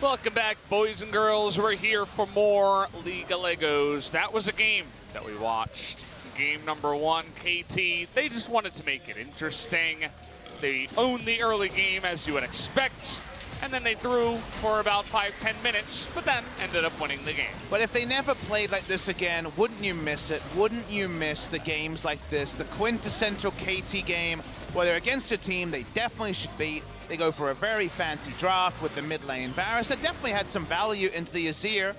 Welcome back, boys and girls. We're here for more League of Legos. That was a game that we watched. Game number 1, KT. They just wanted to make it interesting. They owned the early game, as you would expect, and then they threw for about 5-10 minutes, but then ended up winning the game. But if they never played like this again, wouldn't you miss it? Wouldn't you miss the games like this? The quintessential KT game, where they're against a team they definitely should beat. They go for a very fancy draft with the mid lane Varus that definitely had some value into the Azir,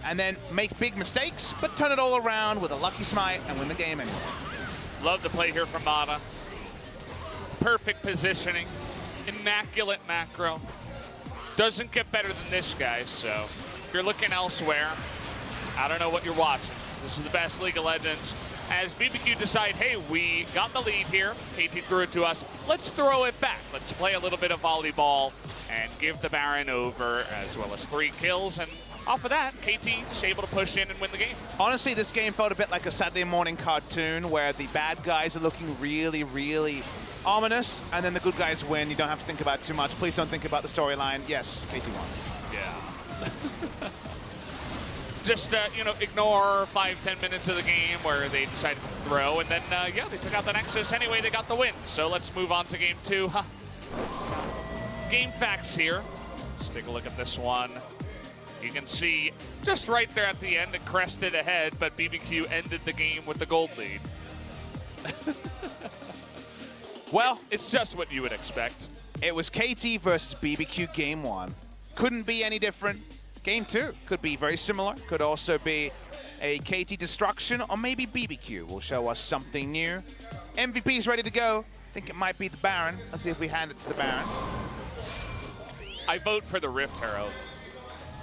and then make big mistakes, but turn it all around with a lucky smite and win the game anyway. Love the play here from Mata. Perfect positioning, immaculate macro. Doesn't get better than this, guys, so if you're looking elsewhere, I don't know what you're watching. This is the best League of Legends. As BBQ decide, hey, we got the lead here, KT threw it to us, let's throw it back. Let's play a little bit of volleyball and give the Baron over, as well as 3 kills, and off of that, KT just able to push in and win the game. Honestly, this game felt a bit like a Saturday morning cartoon where the bad guys are looking really, really ominous, and then the good guys win. You don't have to think about it too much. Please don't think about the storyline. Yes, KT won. Yeah. Just, you know, ignore 5-10 minutes of the game where they decided to throw, and then, yeah, they took out the Nexus. Anyway, they got the win. So let's move on to game 2. Game facts here. Let's take a look at this one. You can see just right there at the end, it crested ahead, but BBQ ended the game with the gold lead. Well, it's just what you would expect. It was KT versus BBQ game 1. Couldn't be any different. Game 2 could be very similar. Could also be a KT destruction, or maybe BBQ will show us something new. MVP's ready to go. I think it might be the Baron. Let's see if we hand it to the Baron. I vote for the Rift Hero.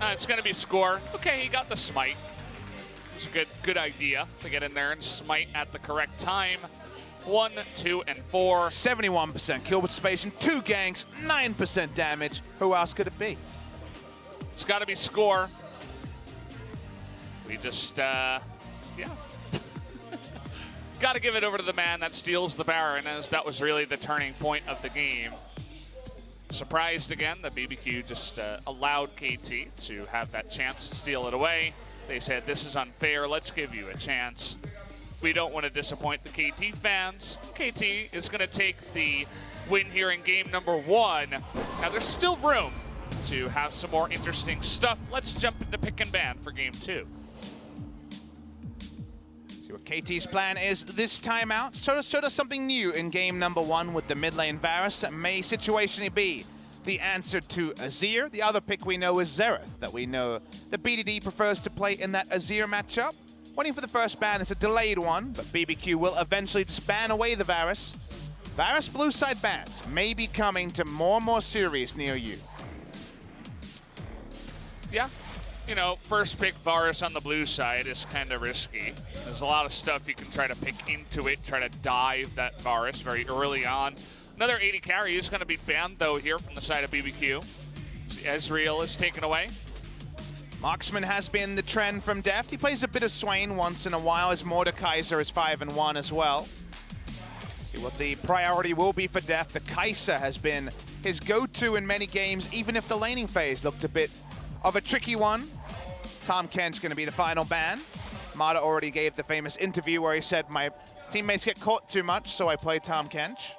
It's going to be score. Okay, he got the smite. It's a good idea to get in there and smite at the correct time. 1, 2, and 4. 71% kill participation, 2 ganks, 9% damage. Who else could it be? It's got to be score. We just, yeah. Got to give it over to the man that steals the Baron, as that was really the turning point of the game. Surprised again that BBQ just allowed KT to have that chance to steal it away. They said, this is unfair, let's give you a chance. We don't want to disappoint the KT fans. KT is going to take the win here in game number 1. Now there's still room to have some more interesting stuff. Let's jump into pick and ban for game 2. See what KT's plan is this time out. Showed us something new in game number 1 with the mid lane Varus. That may situationally be the answer to Azir. The other pick we know is Xerath, that we know the BDD prefers to play in that Azir matchup. Waiting for the first ban. It's a delayed one, but BBQ will eventually just ban away the Varus. Varus blue side bans may be coming to more and more series near you. Yeah, you know, first pick Varus on the blue side is kind of risky. There's a lot of stuff you can try to pick into it, try to dive that Varus very early on. Another 80 carry is going to be banned, though, here from the side of BBQ. Ezreal is taken away. Marksman has been the trend from Deft. He plays a bit of Swain once in a while, as Mordekaiser is 5-1 as well. See what the priority will be for Deft. The Kaiser has been his go-to in many games, even if the laning phase looked a bit of a tricky one. Tahm Kench going to be the final ban. Mata already gave the famous interview where he said, my teammates get caught too much, so I play Tahm Kench.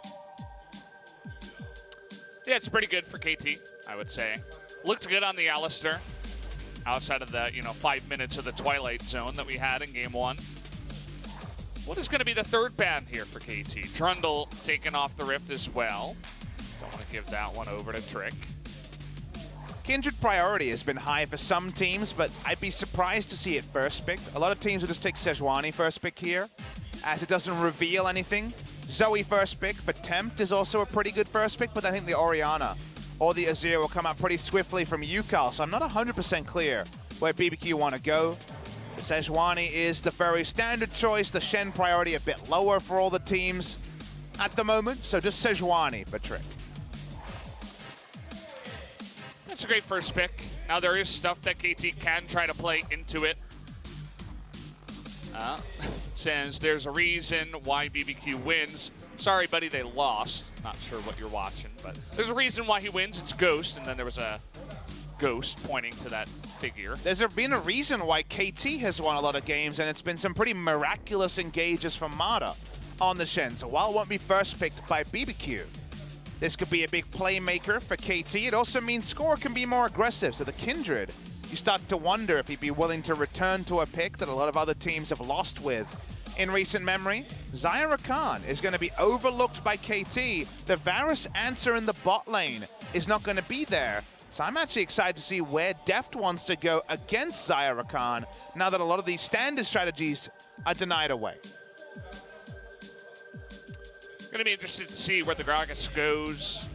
Yeah, it's pretty good for KT, I would say. Looked good on the Alistar, outside of the, 5 minutes of the Twilight Zone that we had in game 1. What is going to be the third ban here for KT? Trundle taking off the Rift as well. Don't want to give that one over to Trick. Kindred priority has been high for some teams, but I'd be surprised to see it first picked. A lot of teams will just take Sejuani first pick here, as it doesn't reveal anything. Zoe first pick, but Tempt is also a pretty good first pick, but I think the Orianna or the Azir will come out pretty swiftly from Yukal, so I'm not 100% clear where BBQ want to go. The Sejuani is the very standard choice, the Shen priority a bit lower for all the teams at the moment, so just Sejuani for Trick. That's a great first pick. Now there is stuff that KT can try to play into it. Says there's a reason why BBQ wins. Sorry, buddy, they lost. Not sure what you're watching, but there's a reason why he wins. It's Ghost, and then there was a ghost pointing to that figure. There's been a reason why KT has won a lot of games, and it's been some pretty miraculous engages from Mata on the Shen. So while it won't be first picked by BBQ, this could be a big playmaker for KT. It also means Score can be more aggressive. So the Kindred, you start to wonder if he'd be willing to return to a pick that a lot of other teams have lost with in recent memory. Zyra Khan is going to be overlooked by KT. The Varus answer in the bot lane is not going to be there. So I'm actually excited to see where Deft wants to go against Zyra Khan now that a lot of these standard strategies are denied away. Going to be interested to see where the Gragas goes.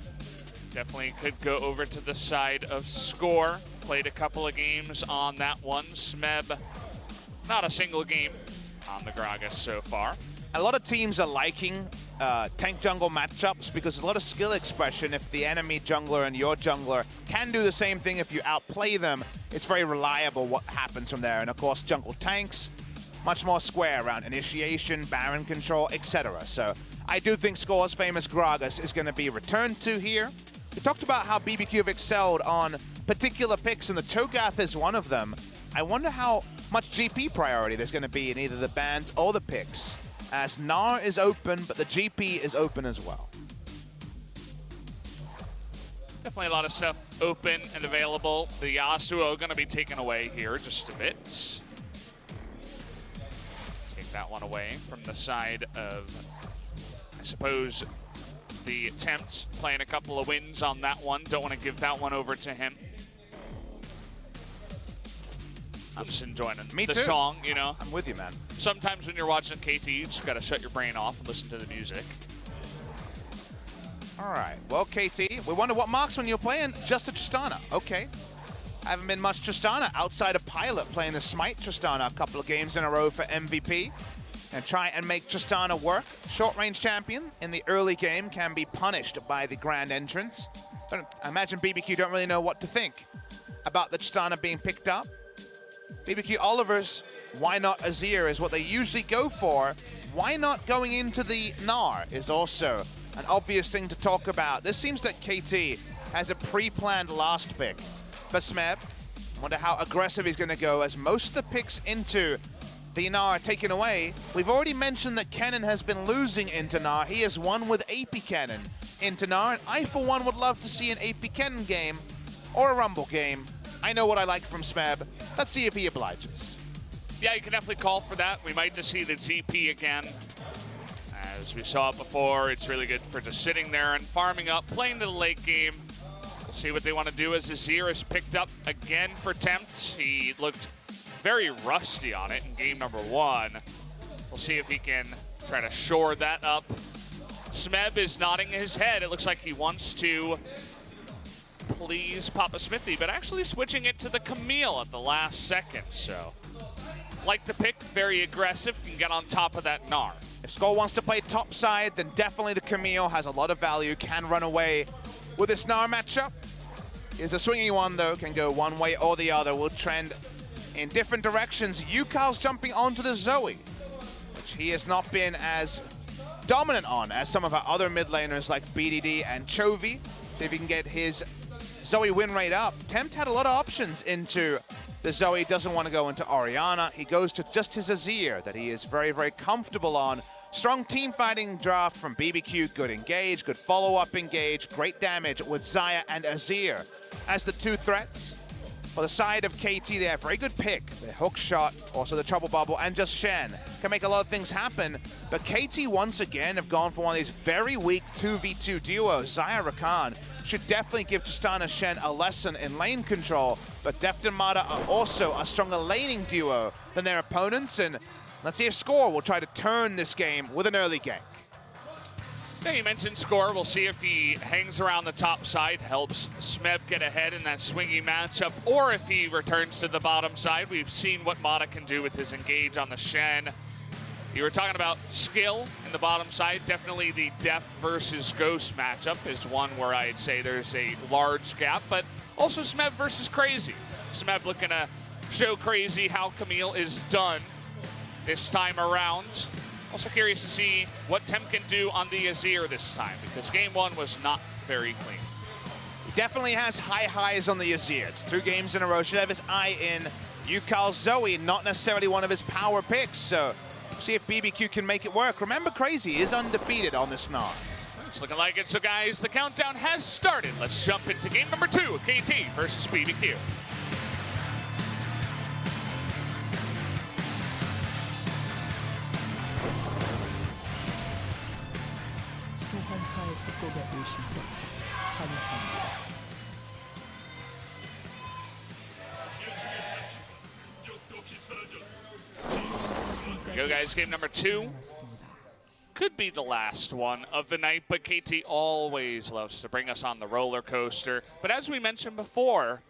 Definitely could go over to the side of Score. Played a couple of games on that one. Smeb, not a single game on the Gragas so far. A lot of teams are liking tank jungle matchups because there's a lot of skill expression. If the enemy jungler and your jungler can do the same thing, if you outplay them, it's very reliable what happens from there. And of course, jungle tanks, much more square around initiation, Baron control, etc. So I do think Score's famous Gragas is going to be returned to here. We talked about how BBQ have excelled on particular picks, and the Cho'Gath is one of them. I wonder how much GP priority there's going to be in either the bans or the picks, as Gnar is open, but the GP is open as well. Definitely a lot of stuff open and available. The Yasuo going to be taken away here just a bit. Take that one away from the side of, I suppose, the Attempt, playing a couple of wins on that one. Don't want to give that one over to him. I'm just enjoying the song, you know. I'm with you, man. Sometimes when you're watching KT, you just got to shut your brain off and listen to the music. All right, well, KT, we wonder what marksman you're playing. Just a Tristana, okay. Haven't been much Tristana outside of Pilot, playing the Smite Tristana a couple of games in a row for MVP. And try and make Tristana work. Short-range champion in the early game can be punished by the Grand Entrance. But I imagine BBQ don't really know what to think about the Tristana being picked up. BBQ Oliver's why not Azir is what they usually go for. Why not going into the Gnar is also an obvious thing to talk about. This seems that KT has a pre-planned last pick for Smeb. Wonder how aggressive he's going to go, as most of the picks into the Gnar are taken away. We've already mentioned that Kennen has been losing into Gnar. He has won with AP Kennen into Gnar, and I, for one, would love to see an AP Kennen game or a Rumble game. I know what I like from Smeb. Let's see if he obliges. Yeah, you can definitely call for that. We might just see the GP again. As we saw it before, it's really good for just sitting there and farming up, playing to the late game. We'll see what they want to do as Azir is picked up again for Tempt. He looked very rusty on it in game number 1. We'll see if he can try to shore that up. Smeb is nodding his head. It looks like he wants to please Papa Smithy, but actually switching it to the Camille at the last second. So, like the pick, very aggressive, can get on top of that Gnar. If Skull wants to play top side, then definitely the Camille has a lot of value, can run away with this Gnar matchup. Is a swingy one, though, can go one way or the other, will trend in different directions. Yukal's jumping onto the Zoe, which he has not been as dominant on as some of our other mid laners like BDD and Chovy. See if he can get his Zoe win rate up. Tempt had a lot of options into the Zoe, doesn't want to go into Orianna. He goes to just his Azir that he is very, very comfortable on. Strong team fighting draft from BBQ, good engage, good follow-up engage, great damage with Xayah and Azir as the two threats. For the side of KT, they have a very good pick. The hook shot, also the trouble bubble, and just Shen can make a lot of things happen. But KT once again have gone for one of these very weak 2v2 duos. Zyra Khan should definitely give Tristana Shen a lesson in lane control. But Deft and Mata are also a stronger laning duo than their opponents. And let's see if Score will try to turn this game with an early gank. Yeah, you mentioned Score. We'll see if he hangs around the top side, helps Smeb get ahead in that swingy matchup, or if he returns to the bottom side. We've seen what Mata can do with his engage on the Shen. You were talking about skill in the bottom side. Definitely the Deft versus Ghost matchup is one where I'd say there's a large gap, but also Smeb versus Crazy. Smeb looking to show Crazy how Camille is done this time around. Also curious to see what Tempt can do on the Azir this time, because game 1 was not very clean. He definitely has high highs on the Azir. It's 2 games in a row. Should have his eye in Yukal Zoe, not necessarily one of his power picks. So see if BBQ can make it work. Remember, Crazy is undefeated on this Gnar. It's looking like it. So guys, the countdown has started. Let's jump into game number 2, KT versus BBQ. 소환사의 협곡에 오신 것을 환영합니다. Go guys, game number 2. Could be the last one of the night, but KT always loves to bring us on the roller coaster. But as we mentioned before,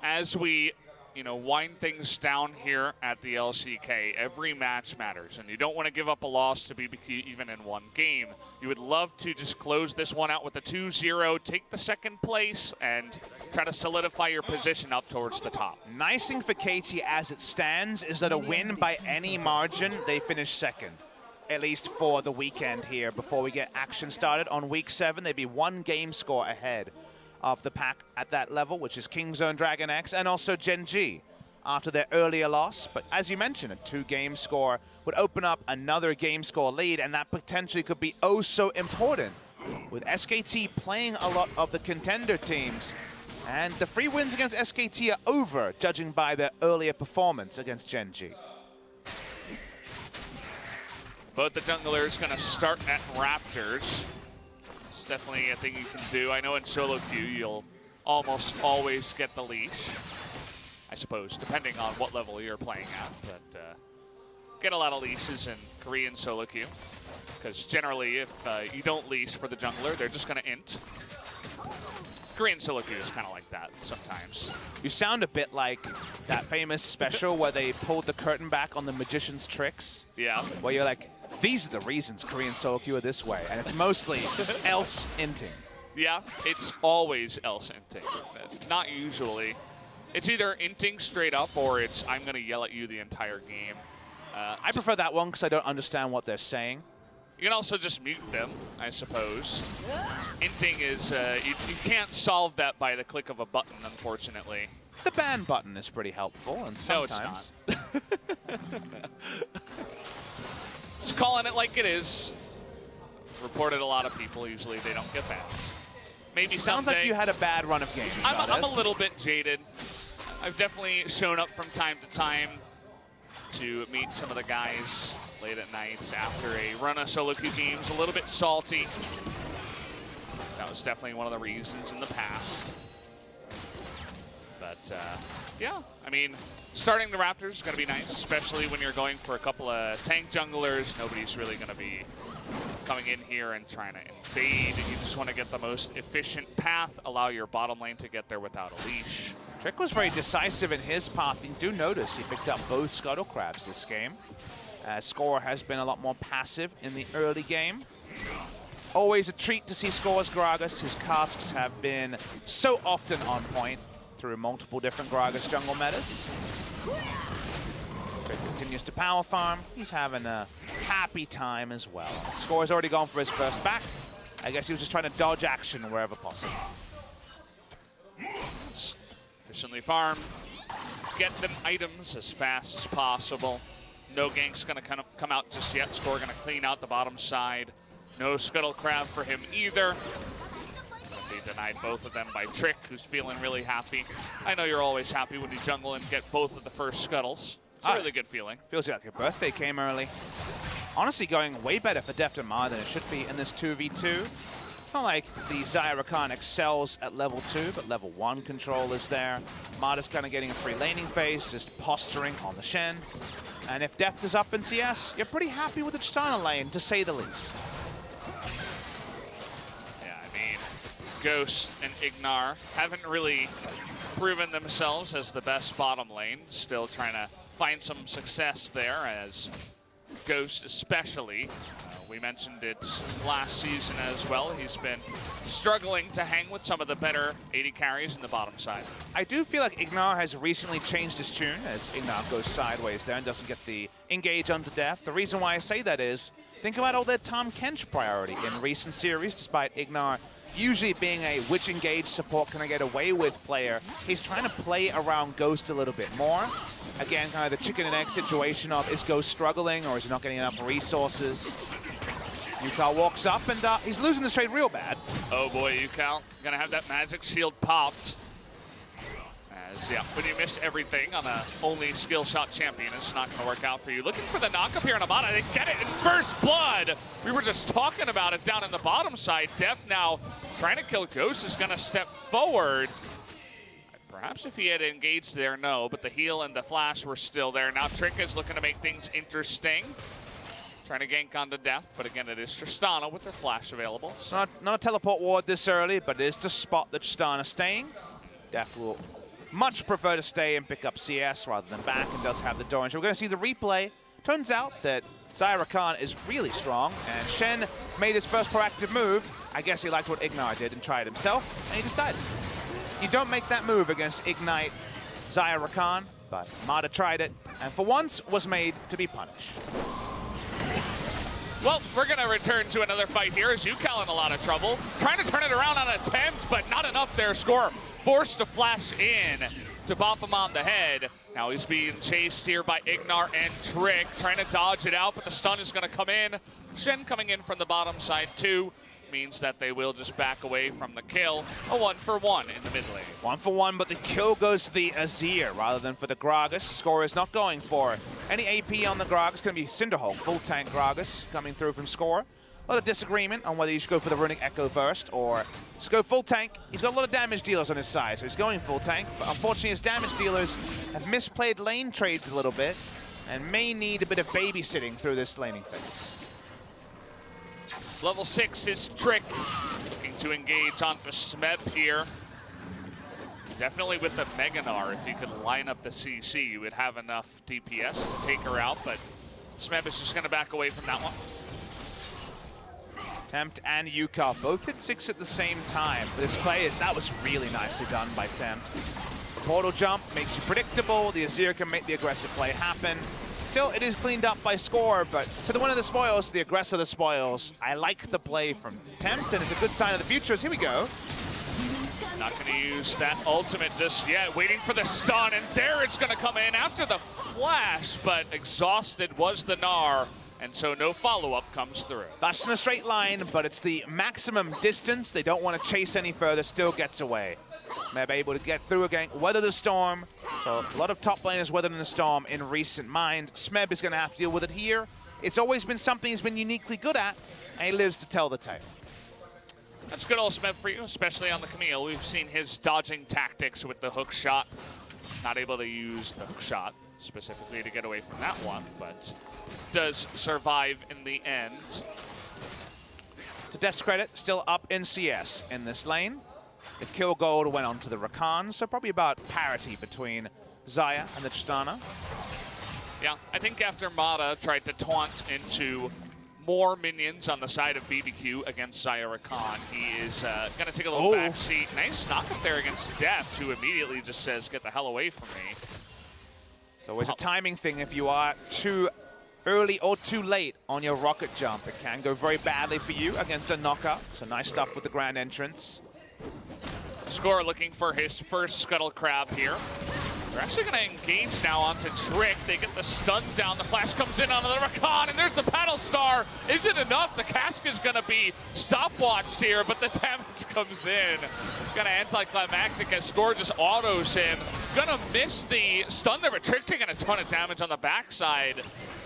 as we wind things down here at the LCK, every match matters, and you don't want to give up a loss to BBQ even in one game. You would love to just close this one out with a 2-0, take the second place, and try to solidify your position up towards the top. Nice thing for KT as it stands is that a win by any margin, they finish second. At least for the weekend here before we get action started. On week 7, they'd be 1 game score ahead of the pack at that level, which is Kingzone, Dragon X, and also Gen.G after their earlier loss. But as you mentioned, a 2-game score would open up another game score lead, and that potentially could be oh so important with SKT playing a lot of the contender teams. And the free wins against SKT are over, judging by their earlier performance against Gen.G. Both the junglers going to start at Raptors. It's definitely a thing you can do. I know in solo queue you'll almost always get the leash, I suppose, depending on what level you're playing at. But get a lot of leashes in Korean solo queue, because generally if you don't leash for the jungler, they're just going to int. Korean solo queue is kind of like that sometimes. You sound a bit like that famous special where they pulled the curtain back on the magician's tricks. Yeah. Where you're like, these are the reasons Korean solo queue are this way, and it's mostly else inting. Yeah, it's always else inting. Not usually. It's either inting straight up, or it's I'm going to yell at you the entire game. I prefer that one because I don't understand what they're saying. You can also just mute them, I suppose. Inting is, you can't solve that by the click of a button, unfortunately. The ban button is pretty helpful, and sometimes. No, it's not. Just calling it like it is. Reported a lot of people, usually they don't get banned. Maybe sounds someday. like you had a bad run of games. I'm a little bit jaded. I've definitely shown up from time to time to meet some of the guys late at night after a run of solo queue games, a little bit salty. That was definitely one of the reasons in the past. But yeah, I mean, starting the Raptors is going to be nice, especially when you're going for a couple of tank junglers. Nobody's really going to be coming in here and trying to invade. You just want to get the most efficient path, allow your bottom lane to get there without a leash. Trick was very decisive in his path. You do notice he picked up both Scuttle Crabs this game. Score has been a lot more passive in the early game. Always a treat to see Score's Gragas. His casks have been so often on point through multiple different Gragas jungle metas. Trick continues to power farm. He's having a happy time as well. Score's already gone for his first back. I guess he was just trying to dodge action wherever possible. Efficiently farm. Get them items as fast as possible. No gank's going to come out just yet. Score going to clean out the bottom side. No Scuttle Crab for him either. They denied both of them by Trick, who's feeling really happy. I know you're always happy when you jungle and get both of the first Scuttles. It's a really good feeling. Feels like your birthday came early. Honestly, going way better for Deft and Ma than it should be in this 2v2. It's not like the Zyra Khan excels at level 2, but level 1 control is there. Mada's kind of getting a free laning phase, just posturing on the Shen. And if Deft is up in CS, you're pretty happy with the Tristana lane, to say the least. Yeah, I mean, Ghost and Ignar haven't really proven themselves as the best bottom lane. Still trying to find some success there, as Ghost especially. We mentioned it last season as well. He's been struggling to hang with some of the better AD carries in the bottom side. I do feel like Ignar has recently changed his tune, as Ignar goes sideways there and doesn't get the engage onto Death. The reason why I say that is, think about all their Tahm Kench priority in recent series, despite Ignar usually being a which engage support can I get away with player, he's trying to play around Ghost a little bit more. Again, kind of the chicken and egg situation of is Ghost struggling or is he not getting enough resources? Yukal walks up and he's losing this trade real bad. Oh boy, Yukal gonna have that magic shield popped. Yeah, when you miss everything on a only skill shot champion, it's not going to work out for you. Looking for the knock up here on Amada. They get it in first blood. We were just talking about it down in the bottom side. Def now trying to kill Ghost is going to step forward. Perhaps if he had engaged there, no, but the heal and the flash were still there. Now Trick is looking to make things interesting. Trying to gank onto Def, but again, it is Tristana with their flash available. It's not a teleport ward this early, but it is the spot that Tristana's staying. Def will much prefer to stay and pick up CS rather than back, and does have the door. So we're going to see the replay. Turns out that Zyra Khan is really strong, and Shen made his first proactive move. I guess he liked what Ignite did and tried himself, and he decided. You don't make that move against Ignite Zyra Khan, but Mada tried it, and for once was made to be punished. Well, we're going to return to another fight here as Yukal in a lot of trouble. Trying to turn it around on an attempt, but not enough there. Score forced to flash in to bop him on the head. Now he's being chased here by Ignar and Trick, trying to dodge it out, but the stun is going to come in. Shen coming in from the bottom side too. Means that they will just back away from the kill. A 1-for-1 in the mid lane. 1-for-1, but the kill goes to the Azir rather than for the Gragas. Score is not going for any AP on the Gragas. It's going to be Cinderhulk, full tank Gragas coming through from Score. A lot of disagreement on whether you should go for the Runic Echo first or just go full tank. He's got a lot of damage dealers on his side, so he's going full tank. But unfortunately, his damage dealers have misplayed lane trades a little bit and may need a bit of babysitting through this laning phase. Level 6 is Trick, looking to engage onto Smeb here. Definitely with the Meganar, if you could line up the CC, you would have enough DPS to take her out, but Smeb is just going to back away from that one. Tempt and Yukal both hit 6 at the same time. For this play, that was really nicely done by Tempt. The portal jump makes you predictable. The Azir can make the aggressive play happen. Still, it is cleaned up by Score, but to the winner of the spoils, to the aggressor of the spoils, I like the play from Tempt, and it's a good sign of the future. Here we go. Not going to use that ultimate just yet, waiting for the stun, and there it's going to come in after the flash, but exhausted was the Gnar, and so no follow-up comes through. That's in a straight line, but it's the maximum distance. They don't want to chase any further, still gets away. Meb able to get through again, weather the storm. So a lot of top laners weathering the storm in recent mind. Smeb is going to have to deal with it here. It's always been something he's been uniquely good at, and he lives to tell the tale. That's good old Smeb for you, especially on the Camille. We've seen his dodging tactics with the hook shot. Not able to use the hook shot specifically to get away from that one, but does survive in the end. To Def's credit, still up in CS in this lane. The kill gold went on to the Rakan, so probably about parity between Xayah and the Tristana. Yeah, I think after Mada tried to taunt into more minions on the side of BBQ against Zyra Khan, he is going to take a little backseat. Nice knock up there against Deft, who immediately just says, get the hell away from me. It's always a timing thing. If you are too early or too late on your rocket jump, it can go very badly for you against a knockup. So nice stuff with the grand entrance. Score looking for his first Scuttle Crab here. They're actually going to engage now onto Trick. They get the stun down. The flash comes in onto the Rakan, and there's the Battle Star. Isn't enough. The cask is going to be stopwatched here, but the damage comes in. Going to anticlimactic as Score just autos him. Going to miss the stun there, but Trick taking a ton of damage on the backside.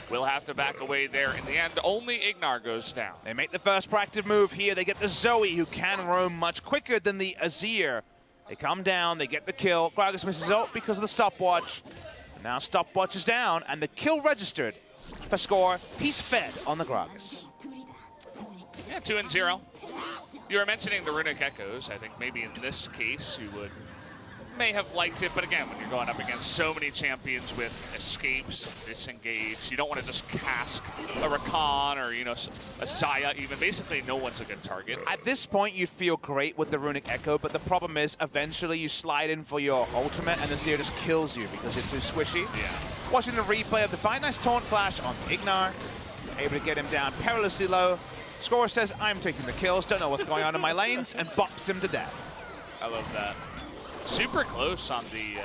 Will have to back away there in the end. Only Ignar goes down. They make the first proactive move here. They get the Zoe, who can roam much quicker than the Azir. They come down, they get the kill. Gragas misses out because of the stopwatch. And now stopwatch is down, and the kill registered for Score. He's fed on the Gragas. Yeah, 2-0. You were mentioning the Runic Echoes. I think maybe in this case you may have liked it, but again, when you're going up against so many champions with escapes, disengage, you don't want to just cask a Rakan or, you know, a Xayah even. Basically, no one's a good target. At this point, you'd feel great with the Runic Echo, but the problem is eventually you slide in for your ultimate and the Azir just kills you because you're too squishy. Yeah. Watching the replay of the fight, nice taunt flash onto Ignar. Able to get him down perilously low. Score says, I'm taking the kills, don't know what's going on in my lanes, and bops him to death. I love that. Super close on the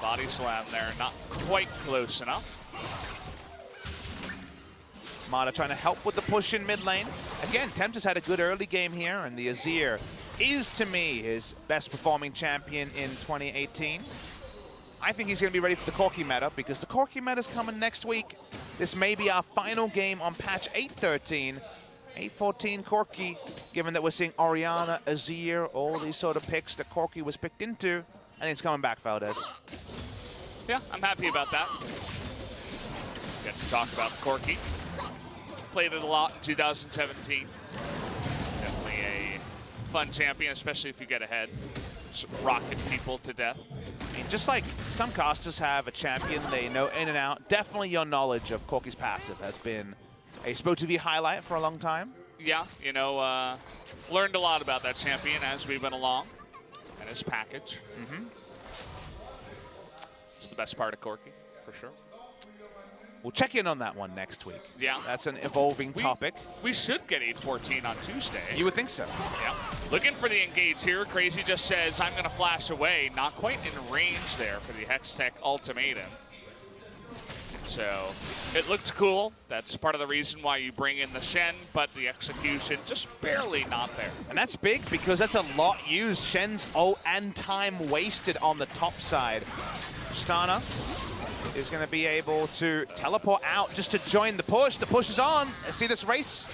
body slam there. Not quite close enough. Mata trying to help with the push in mid lane. Again, Tempest had a good early game here, and the Azir is, to me, his best performing champion in 2018. I think he's going to be ready for the Corki meta, because the Corki meta is coming next week. This may be our final game on patch 8.13. 8.14 Corki, given that we're seeing Orianna, Azir, all these sort of picks that Corki was picked into. I think it's coming back, Valdez. Yeah, I'm happy about that. Get to talk about Corki. Played it a lot in 2017. Definitely a fun champion, especially if you get ahead. Just rocket people to death. I mean, just like some casters have a champion they know in and out, definitely your knowledge of Corki's passive has been a SpoTV highlight for a long time. Yeah, you know, learned a lot about that champion as we went along and his package. It's the best part of Corki, for sure. We'll check in on that one next week. Yeah. That's an evolving topic. We should get 8.14 on Tuesday. You would think so. Yeah. Looking for the engage here. Crazy just says, I'm going to flash away. Not quite in range there for the Hextech ultimatum. So it looked cool. That's part of the reason why you bring in the Shen, but the execution just barely not there. And that's big because that's a lot used. Shen's ult and time wasted on the top side. Tristana is going to be able to teleport out just to join the push. The push is on. Let's see this race.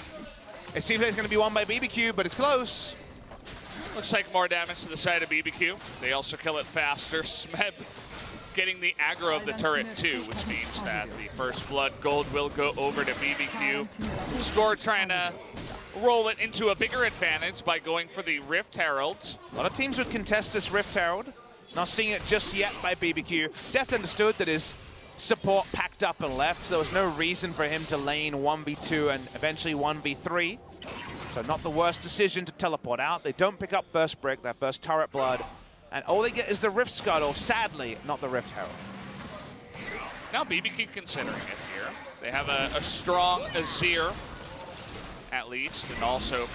It seems like it's going to be won by BBQ, but it's close. Looks like more damage to the side of BBQ. They also kill it faster. Smeb getting the aggro of the turret too, which means that the first blood gold will go over to BBQ. Score trying to roll it into a bigger advantage by going for the Rift Herald. A lot of teams would contest this Rift Herald. Not seeing it just yet by BBQ. Deft understood that his support packed up and left, so there was no reason for him to lane 1v2 and eventually 1v3. So not the worst decision to teleport out. They don't pick up first brick, their first turret blood, and all they get is the Rift Scuttle, sadly, not the Rift Herald. Now BBQ considering it here. They have a strong Azir, at least, and also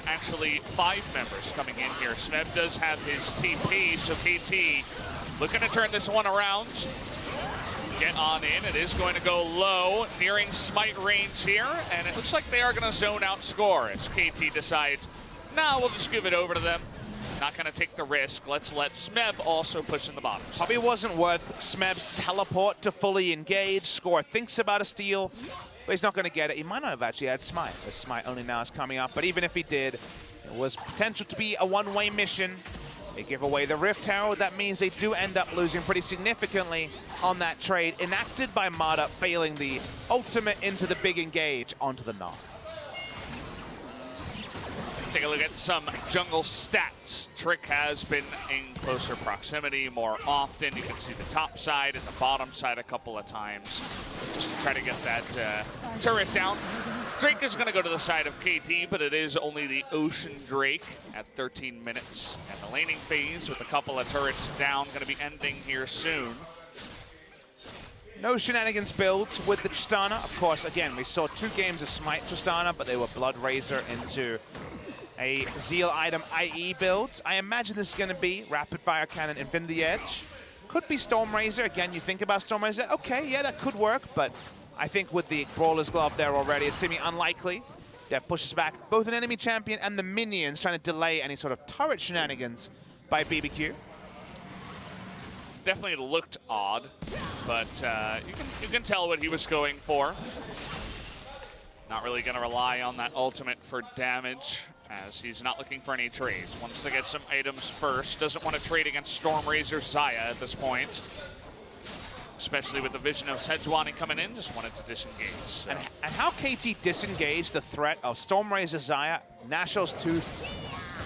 actually 5 members coming in here. Smeb does have his TP, so KT looking to turn this one around. Get on in. It is going to go low, nearing smite range here, and it looks like they are going to zone out Score as KT decides, nah, we'll just give it over to them. Not going to take the risk. Let's let Smeb also push in the bottom. Probably wasn't worth Smeb's teleport to fully engage. Score thinks about a steal, but he's not going to get it. He might not have actually had Smite, as Smite only now is coming up. But even if he did, it was potential to be a one-way mission. They give away the Rift Herald. That means they do end up losing pretty significantly on that trade, enacted by Mata, failing the ultimate into the big engage onto the knock. Take a look at some jungle stats. Trick has been in closer proximity more often. You can see the top side and the bottom side a couple of times just to try to get that turret down. Drake is going to go to the side of KT, but it is only the Ocean Drake at 13 minutes. And the laning phase with a couple of turrets down going to be ending here soon. No shenanigans builds with the Tristana. Of course, again, we saw 2 games of Smite Tristana, but they were Blood Razor into a Zeal item IE build. I imagine this is going to be Rapid Fire Cannon Infinity Edge. Could be Storm Razor. Again, you think about Storm Razor. Okay, yeah, that could work, but I think with the Brawler's Glove there already, it's seeming unlikely. That pushes back both an enemy champion and the minions, trying to delay any sort of turret shenanigans by BBQ. Definitely looked odd, but you can tell what he was going for. Not really going to rely on that ultimate for damage, as he's not looking for any trades. Wants to get some items first. Doesn't want to trade against Storm Razor Xayah at this point. Especially with the vision of Sejuani coming in, just wanted to disengage. So. And how KT disengaged the threat of Storm Razor Xayah, Nashor's 2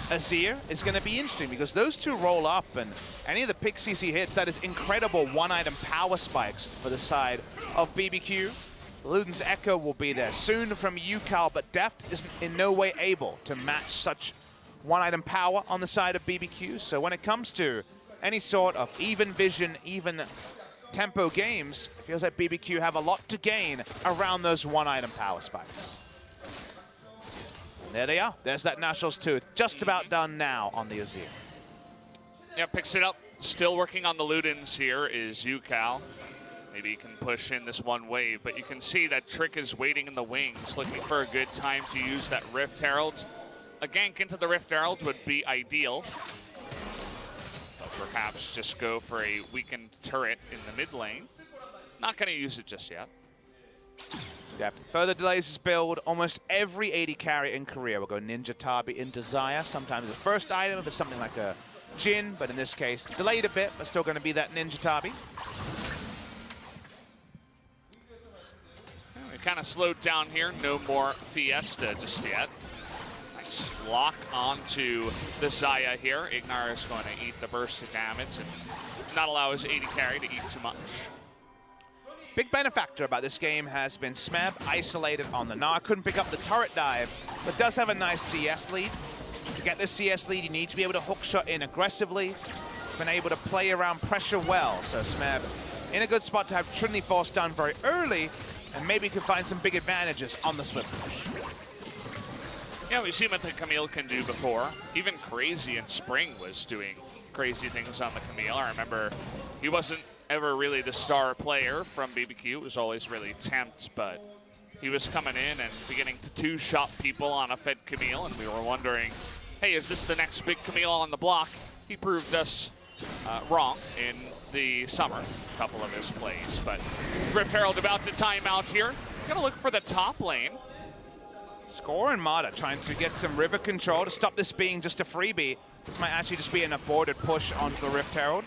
Azir is going to be interesting, because those 2 roll up, and any of the pixies he hits, that is incredible one-item power spikes for the side of BBQ. Luden's Echo will be there soon from UCal, but Deft is in no way able to match such one-item power on the side of BBQ. So when it comes to any sort of even vision, even tempo games, it feels like BBQ have a lot to gain around those one-item power spikes. There they are. There's that Nationals tooth. Just about done now on the Azir. Yeah, picks it up. Still working on the Ludens here is UCal. Maybe he can push in this one wave, but you can see that Trick is waiting in the wings, looking for a good time to use that Rift Herald. A gank into the Rift Herald would be ideal. But perhaps just go for a weakened turret in the mid lane. Not going to use it just yet. Deft. Further delays his build. Almost every AD carry in Korea will go Ninja Tabi into Xayah. Sometimes the first item if it's something like a Jin, but in this case, delayed a bit, but still going to be that Ninja Tabi. We kind of slowed down here. No more Fiesta just yet. Nice lock onto the Xayah here. Ignar is going to eat the burst of damage and not allow his AD carry to eat too much. Big benefactor about this game has been Smeb, isolated on the Gnar. Couldn't pick up the turret dive, but does have a nice CS lead. To get this CS lead, you need to be able to hook shot in aggressively. Been able to play around pressure well. So Smeb in a good spot to have Trinity Force done very early, and maybe could find some big advantages on the swift push. Yeah, we've seen what the Camille can do before. Even Crazy in Spring was doing crazy things on the Camille. I remember he wasn't ever really the star player from BBQ. It was always really Tempt, but he was coming in and beginning to two-shot people on a fed Camille, and we were wondering, hey, is this the next big Camille on the block? He proved us wrong in the summer, a couple of his plays. But Rift Herald about to time out here. Gonna look for the top lane. Score and Mata trying to get some river control to stop this being just a freebie. This might actually just be an aborted push onto the Rift Herald.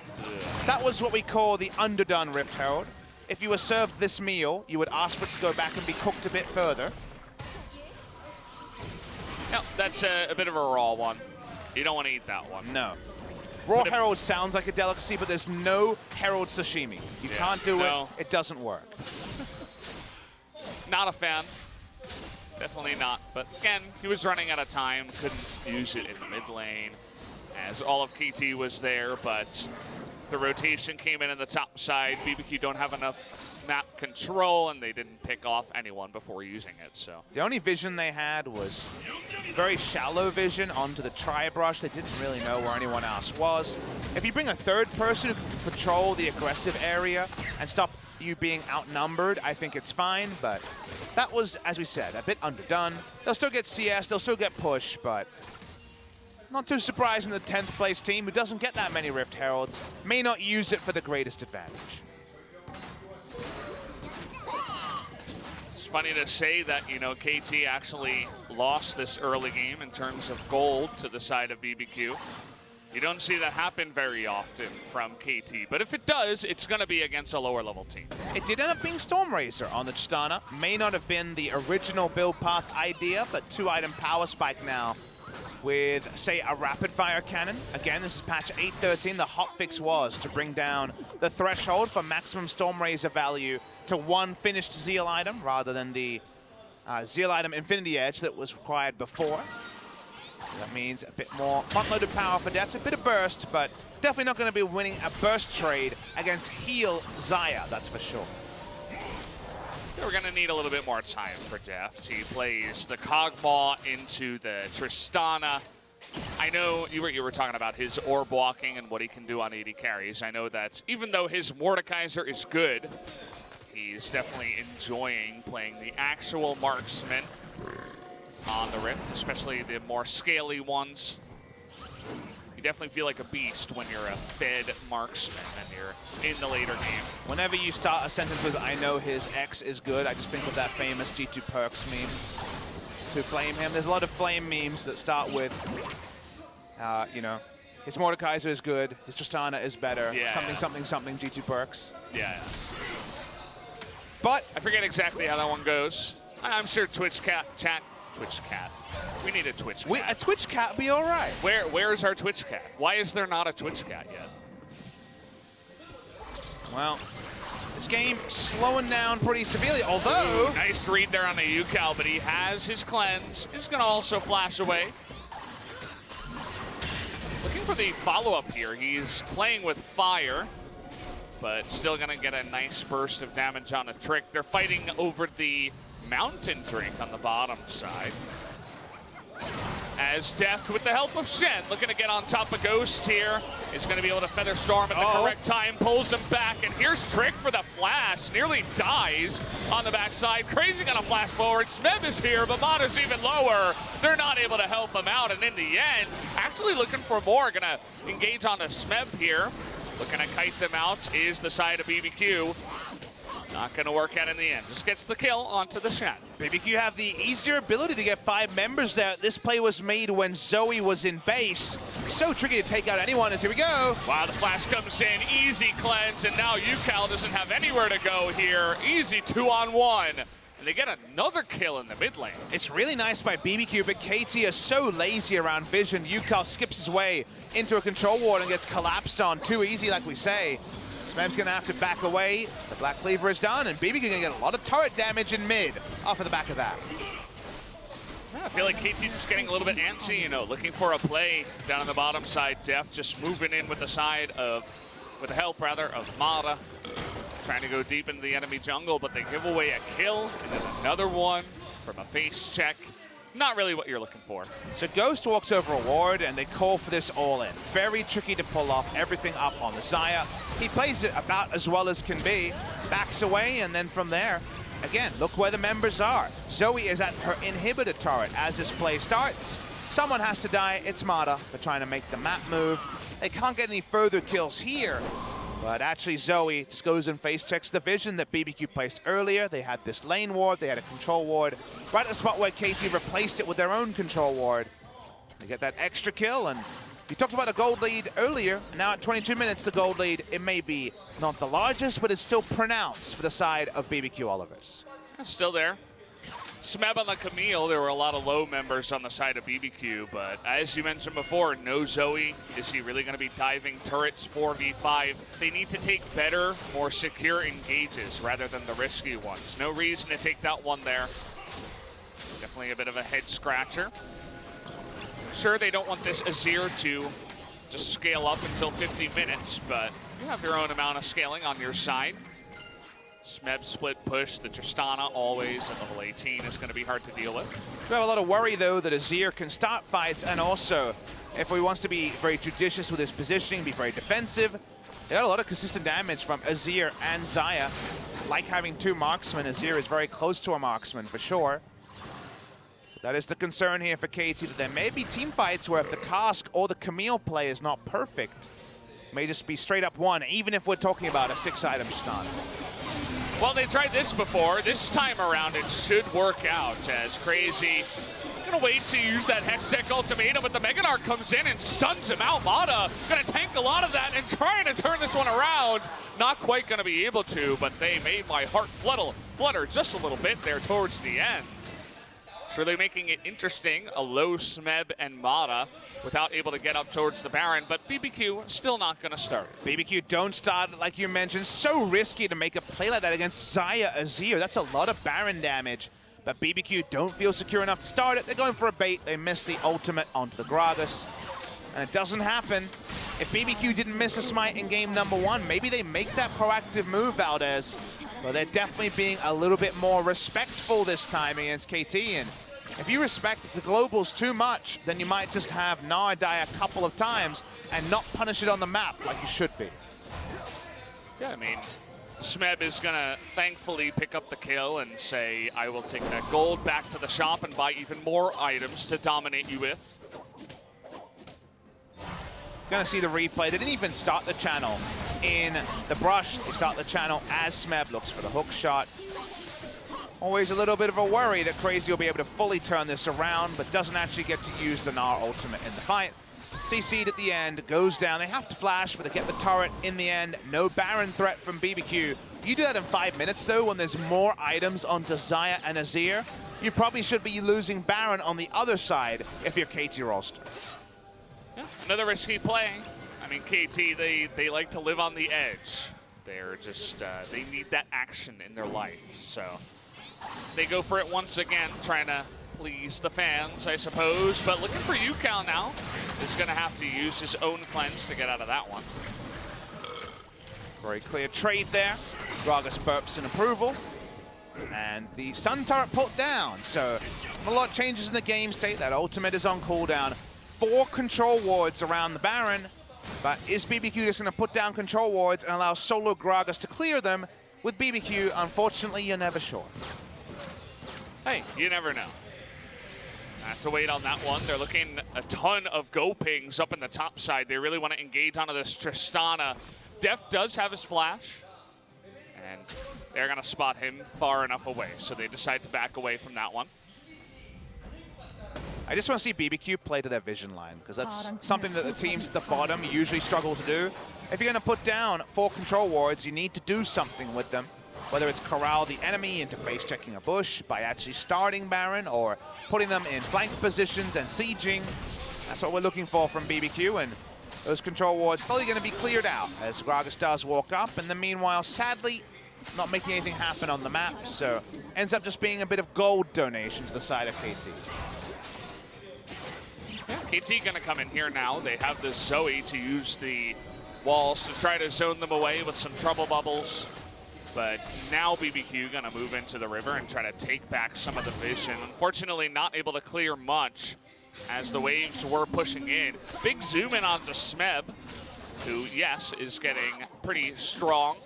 That was what we call the underdone Rift Herald. If you were served this meal, you would ask for it to go back and be cooked a bit further. Yep, that's a bit of a raw one. You don't want to eat that one. No. Raw Herald sounds like a delicacy, but there's no Herald sashimi. You can't do it. It doesn't work. Not a fan. Definitely not. But again, he was running out of time. Couldn't use it in the mid lane as all of KT was there, but the rotation came in the top side. BBQ don't have enough map control, and they didn't pick off anyone before using it. So the only vision they had was very shallow vision onto the tri-brush. They didn't really know where anyone else was. If you bring a third person who can patrol the aggressive area and stop you being outnumbered, I think it's fine, but that was, as we said, a bit underdone. They'll still get CS, they'll still get push, but not too surprising the 10th place team, who doesn't get that many Rift Heralds, may not use it for the greatest advantage. It's funny to say that, you know, KT actually lost this early game in terms of gold to the side of BBQ. You don't see that happen very often from KT, but if it does, it's going to be against a lower level team. It did end up being Stormrazor on the Tristana. May not have been the original build path idea, but 2-item power spike now with, say, a rapid fire cannon. Again, this is patch 8.13. The hotfix was to bring down the threshold for maximum Stormrazor value to 1 finished Zeal item rather than the Zeal item Infinity Edge that was required before. That means a bit more front-loaded power for Deft, a bit of burst, but definitely not going to be winning a burst trade against heal Xayah, that's for sure. We're going to need a little bit more time for Deft. He plays the Kog'Maw into the Tristana. I know you were talking about his orb walking and what he can do on AD carries. I know that even though his Mordekaiser is good, he's definitely enjoying playing the actual marksman on the Rift, especially the more scaly ones. You definitely feel like a beast when you're a fed marksman and you're in the later game. Whenever you start a sentence with, I know his X is good, I just think of that famous G2 Perks meme to flame him. There's a lot of flame memes that start with, you know, his Mordekaiser is good, his Tristana is better, something, something, something, G2 Perks. Yeah. But I forget exactly how that one goes. I'm sure Twitch cat. We need a Twitch cat. A Twitch cat would be all right. Where is our Twitch cat? Why is there not a Twitch cat yet? Well, this game slowing down pretty severely, although... Ooh, nice read there on the UCal, but he has his cleanse. He's going to also flash away. Looking for the follow-up here. He's playing with fire, but still going to get a nice burst of damage on a Trick. They're fighting over the Mountain Drink on the bottom side. As Deft, with the help of Shen, looking to get on top of Ghost here, is going to be able to Feather Storm at the correct time, pulls him back, and here's Trick for the flash, nearly dies on the backside. Crazy gonna flash forward, Smeb is here, but Mata's even lower. They're not able to help him out, and in the end, actually looking for more, gonna engage on a Smeb here. Looking to kite them out is the side of BBQ. Not going to work out in the end. Just gets the kill onto the Shen. BBQ have the easier ability to get 5 members there. This play was made when Zoe was in base. So tricky to take out anyone as here we go. Wow, the flash comes in, easy cleanse, and now UCal doesn't have anywhere to go here. Easy 2-on-1. And they get another kill in the mid lane. It's really nice by BBQ, but KT is so lazy around vision. UCal skips his way into a control ward and gets collapsed on. Too easy, like we say. Smeb's gonna have to back away. The Black Cleaver is done, and BBQ gonna get a lot of turret damage in mid off of the back of that. Yeah, I feel like KT just getting a little bit antsy, you know, looking for a play down on the bottom side. Deft just moving in with the side of, with the help rather, of Mata. Trying to go deep into the enemy jungle, but they give away a kill, and then another one from a face check. Not really what you're looking for. So Ghost walks over a ward, and they call for this all-in. Very tricky to pull off everything up on the Xayah. He plays it about as well as can be, backs away, and then from there, again, look where the members are. Zoe is at her inhibitor turret as this play starts. Someone has to die, it's Mata. They're trying to make the map move. They can't get any further kills here. But actually Zoe just goes and face checks the vision that BBQ placed earlier. They had this lane ward, they had a control ward, right at the spot where KT replaced it with their own control ward. They get that extra kill, and you talked about a gold lead earlier. Now at 22 minutes, the gold lead, it may be not the largest, but it's still pronounced for the side of BBQ Olivers. Still there. Smeb on the Camille, there were a lot of low members on the side of BBQ, but as you mentioned before, no Zoe. Is he really going to be diving turrets 4v5? They need to take better, more secure engages rather than the risky ones. No reason to take that one there. Definitely a bit of a head scratcher. Sure, they don't want this Azir to just scale up until 50 minutes, but you have your own amount of scaling on your side. Smeb split push, the Tristana always at level 18 is going to be hard to deal with. We have a lot of worry though that Azir can start fights, and also if he wants to be very judicious with his positioning, be very defensive, they got a lot of consistent damage from Azir and Xayah. Like having 2 marksmen, Azir is very close to a marksman for sure. So that is the concern here for KT, that there may be team fights where if the Cask or the Camille play is not perfect, it may just be straight up one, even if we're talking about a 6-item Tristana. Well, they tried this before. This time around, it should work out as Crazy. Gonna wait to use that Hextech ultimatum, but the Mega Narc comes in and stuns him out. Mata gonna tank a lot of that and trying to turn this one around. Not quite gonna be able to, but they made my heart flutter just a little bit there towards the end. Surely making it interesting, a low Smeb and Mata without able to get up towards the Baron, but BBQ still not going to start. BBQ don't start, like you mentioned. So risky to make a play like that against Xayah Azir. That's a lot of Baron damage, but BBQ don't feel secure enough to start it. They're going for a bait. They miss the ultimate onto the Gragas, and it doesn't happen. If BBQ didn't miss a smite in game number 1, maybe they make that proactive move, Valdez. But they're definitely being a little bit more respectful this time against KT. And if you respect the globals too much, then you might just have Gnar die a couple of times and not punish it on the map like you should be. Yeah, I mean, Smeb is going to thankfully pick up the kill and say, I will take that gold back to the shop and buy even more items to dominate you with. Gonna see the replay. They didn't even start the channel in the brush. They start the channel as Smeb looks for the hook shot. Always a little bit of a worry that Crazy will be able to fully turn this around, but doesn't actually get to use the Gnar ultimate in the fight. CC'd at the end, goes down. They have to flash, but they get the turret in the end. No Baron threat from BBQ. You do that in 5 minutes, though, when there's more items onto Xayah and Azir. You probably should be losing Baron on the other side if you're KT Rolster. Yeah, another risky play. I mean, KT, they like to live on the edge. They're just, they need that action in their life. So they go for it once again, trying to please the fans, I suppose. But looking for UCal now. Is going to have to use his own cleanse to get out of that one. Very clear trade there. Gragas burps in approval. And the Sun turret put down, so a lot of changes in the game state. That ultimate is on cooldown. 4 control wards around the Baron, but is BBQ just going to put down control wards and allow solo Gragas to clear them? With BBQ, unfortunately, you're never sure. Hey, you never know. Have to wait on that one. They're looking a ton of go pings up in the top side. They really want to engage onto this Tristana. Deft does have his flash, and they're going to spot him far enough away, so they decide to back away from that one. I just want to see BBQ play to their vision line, because that's something that the teams at the bottom usually struggle to do. If you're going to put down 4 control wards, you need to do something with them. Whether it's corral the enemy into base checking a bush by actually starting Baron, or putting them in flank positions and sieging. That's what we're looking for from BBQ, and those control wards slowly going to be cleared out as Gragas does walk up, and then meanwhile, sadly, not making anything happen on the map, so ends up just being a bit of gold donation to the side of KT. Yeah, KT gonna come in here now. They have the Zoe to use the walls to try to zone them away with some trouble bubbles. But now BBQ gonna move into the river and try to take back some of the vision. Unfortunately, not able to clear much as the waves were pushing in. Big zoom in onto Smeb, who, yes, is getting pretty strong.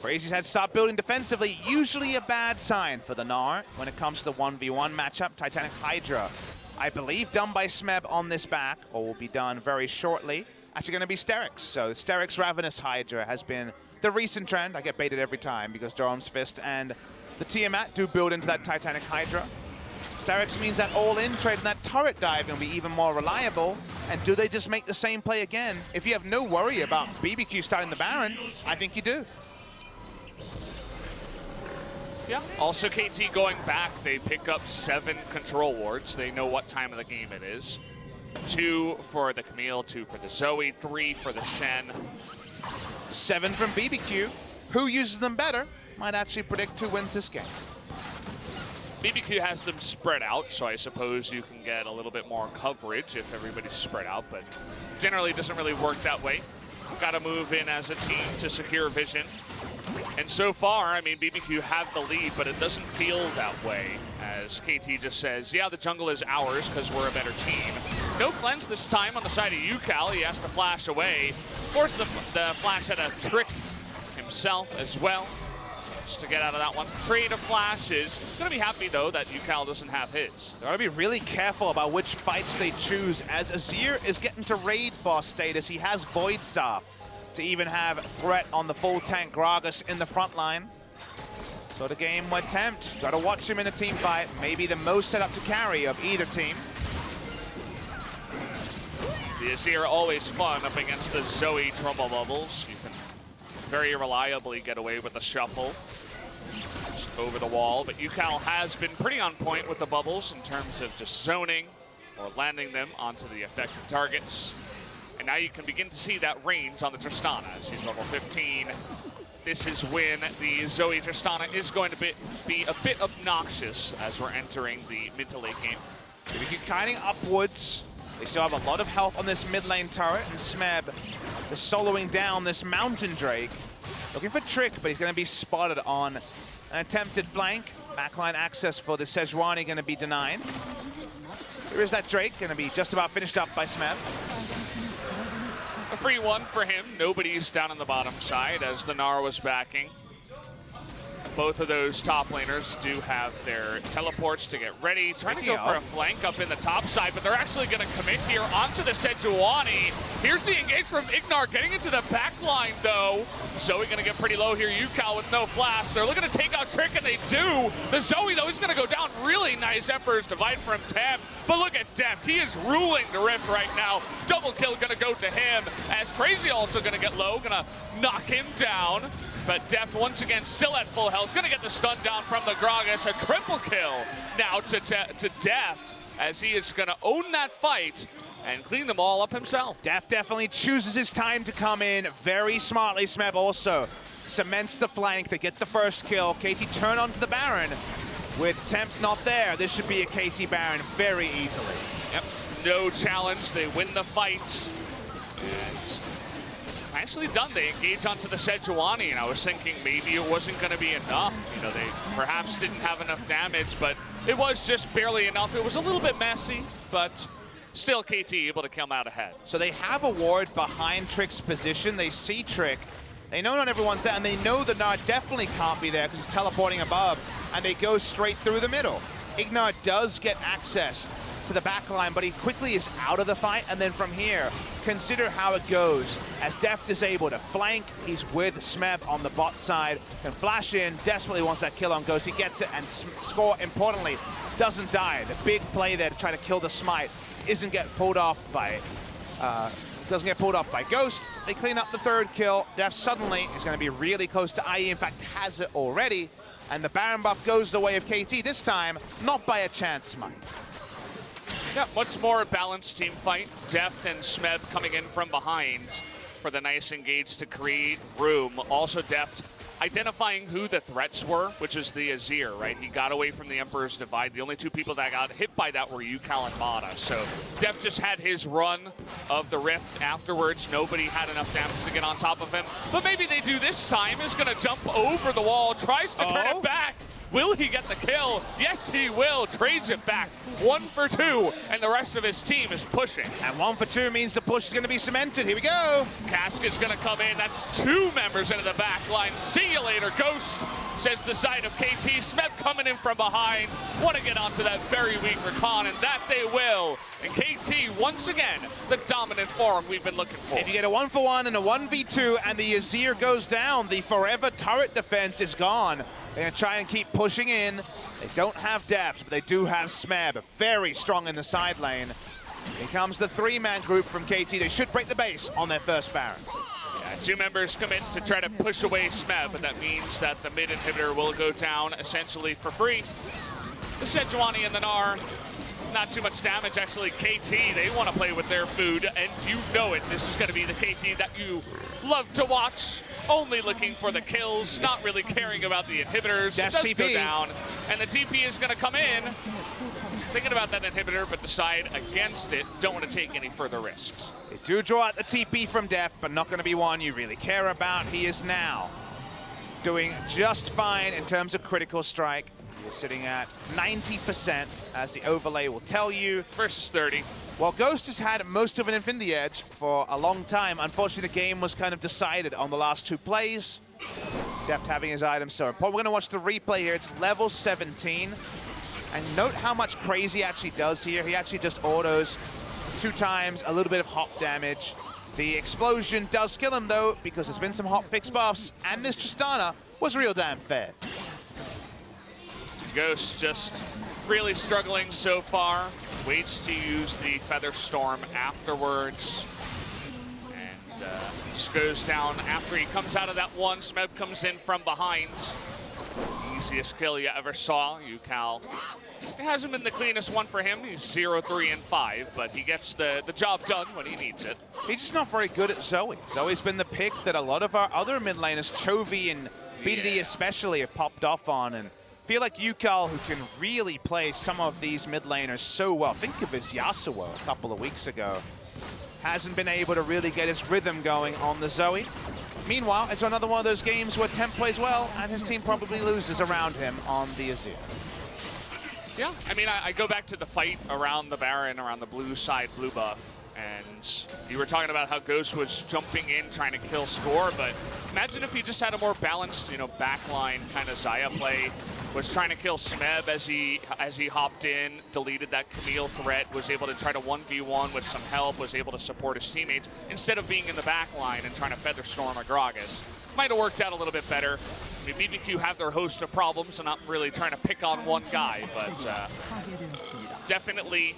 Crazy's had to start building defensively, usually a bad sign for the Gnar when it comes to the 1v1 matchup. Titanic Hydra, I believe, done by Smeb on this back, or will be done very shortly. Actually going to be Sterix. So Sterix Ravenous Hydra has been the recent trend. I get baited every time because Durham's Fist and the Tiamat do build into that Titanic Hydra. Sterix means that all-in trade and that turret dive will be even more reliable. And do they just make the same play again? If you have no worry about BBQ starting the Baron, I think you do. Yeah, also KT going back, they pick up 7 control wards. They know what time of the game it is. 2 for the Camille, 2 for the Zoe, 3 for the Shen. 7 from BBQ. Who uses them better might actually predict who wins this game. BBQ has them spread out, so I suppose you can get a little bit more coverage if everybody's spread out, but generally it doesn't really work that way. Got to move in as a team to secure vision. And so far, I mean, BBQ have the lead, but it doesn't feel that way, as KT just says, yeah, the jungle is ours because we're a better team. No cleanse this time on the side of UCal. He has to flash away. Of course, the flash had a trick himself as well, just to get out of that one. Trade of flashes. Going to be happy, though, that UCal doesn't have his. They ought to be really careful about which fights they choose, as Azir is getting to raid boss status. He has Void Staff to even have threat on the full tank Gragas in the front line. So the game went tempt. Got to watch him in a team fight. Maybe the most set up to carry of either team. The Azir always fun up against the Zoe Trouble Bubbles. You can very reliably get away with the shuffle. Just over the wall, but UCal has been pretty on point with the bubbles in terms of just zoning or landing them onto the effective targets. And now you can begin to see that range on the Tristana as he's level 15. This is when the Zoe Tristana is going to be a bit obnoxious as we're entering the mid to late game. If you keep kiting upwards, they still have a lot of health on this mid lane turret, and Smeb is soloing down this Mountain Drake. Looking for Trick, but he's going to be spotted on an attempted flank. Backline access for the Sejuani going to be denied. Here is that Drake, going to be just about finished up by Smeb. A free one for him. Nobody's down on the bottom side as the Gnar was backing. Both of those top laners do have their teleports to get ready. Trying to go for a flank up in the top side, but they're actually going to commit here onto the Sejuani. Here's the engage from Ignar, getting into the back line, though. Zoe going to get pretty low here. UCal with no flash. They're looking to take out Trick, and they do. The Zoe, though, is going to go down. Really nice Emperor's Divide from Deft. But look at Deft. He is ruling the Rift right now. Double kill going to go to him, as Crazy also going to get low. Going to knock him down. But Deft, once again, still at full health. Gonna get the stun down from the Gragas. A triple kill now to Deft, as he is gonna own that fight and clean them all up himself. Deft definitely chooses his time to come in very smartly. Smeb also cements the flank. They get the first kill. KT turn onto the Baron. With Tempt not there, this should be a KT Baron very easily. Yep, no challenge. They win the fight. And Nicely done. They engage onto the Sejuani, and I was thinking maybe it wasn't going to be enough. You know, they perhaps didn't have enough damage, but it was just barely enough. It was a little bit messy, but still KT able to come out ahead. So they have a ward behind Trick's position. They see Trick. They know not everyone's there, and they know that Nard definitely can't be there because he's teleporting above, and they go straight through the middle. Ignar does get access to the back line, but he quickly is out of the fight, and then from here, consider how it goes. As Deft is able to flank, he's with Smeb on the bot side, can flash in, desperately wants that kill on Ghost. He gets it, and Score, importantly, doesn't die. The big play there to try to kill the Smite doesn't get pulled off by Ghost. They clean up the third kill. Deft suddenly is going to be really close to IE, in fact has it already, and the Baron buff goes the way of KT, this time not by a chance, Smite. Yeah, much more balanced team fight. Deft and Smeb coming in from behind for the nice engage to create room. Also Deft identifying who the threats were, which is the Azir, right? He got away from the Emperor's Divide. The only two people that got hit by that were Yukal and Mata. So Deft just had his run of the Rift afterwards. Nobody had enough damage to get on top of him. But maybe they do this time. Is going to jump over the wall, tries to turn it back. Will he get the kill? Yes, he will. Trades it back. 1 for 2, and the rest of his team is pushing. And 1 for 2 means the push is going to be cemented. Here we go. Cask is going to come in. That's 2 members into the back line. See you later, Ghost, says the side of KT. Smeb coming in from behind. Want to get onto that very weak Rakan, and that they will. And KT, once again, the dominant form we've been looking for. If you get a 1 for 1 and a 1v2, and the Azir goes down, the forever turret defense is gone. They're going to try and keep pushing in. They don't have Deft, but they do have Smeb, very strong in the side lane. Here comes the 3-man group from KT. They should break the base on their first Baron. Yeah, 2 members come in to try to push away Smeb, but that means that the mid inhibitor will go down essentially for free. The Sejuani and the Gnar, not too much damage. Actually, KT, they want to play with their food, and you know it. This is going to be the KT that you love to watch. Only looking for the kills, not really caring about the inhibitors. That's it does TP. go down, and the TP is going to come in. Thinking about that inhibitor, but decide against it. Don't want to take any further risks. They do draw out the TP from Deft, but not going to be one you really care about. He is now doing just fine in terms of critical strike. He's sitting at 90%, as the overlay will tell you. Versus 30. Well, Ghost has had most of an Infinity Edge for a long time. Unfortunately, the game was kind of decided on the last 2 plays. Deft having his items so important. We're going to watch the replay here. It's level 17. And note how much Crazy actually does here. He actually just autos 2 times, a little bit of hop damage. The explosion does kill him, though, because there's been some hot fix buffs, and this Tristana was real damn fair. Ghost just really struggling so far. Waits to use the Feather Storm afterwards. And just goes down after he comes out of that one. Smeb comes in from behind. Easiest kill you ever saw, Yukal. It hasn't been the cleanest one for him. He's 0-3 and 5, but he gets the job done when he needs it. He's just not very good at Zoe. Zoe's been the pick that a lot of our other mid laners, Chovy and BDD especially, have popped off on. And feel like Yukal, who can really play some of these mid laners so well. Think of his Yasuo a couple of weeks ago. Hasn't been able to really get his rhythm going on the Zoe. Meanwhile, it's another one of those games where Temp plays well, and his team probably loses around him on the Azir. Yeah, I mean, I go back to the fight around the Baron, around the blue side, blue buff. And you were talking about how Ghost was jumping in, trying to kill Score, but imagine if he just had a more balanced, you know, backline kind of Xayah play, was trying to kill Smeb as he hopped in, deleted that Camille threat, was able to try to 1v1 with some help, was able to support his teammates, instead of being in the backline and trying to Feather Storm a Gragas. Might have worked out a little bit better. I mean, BBQ have their host of problems, and not really trying to pick on one guy, but definitely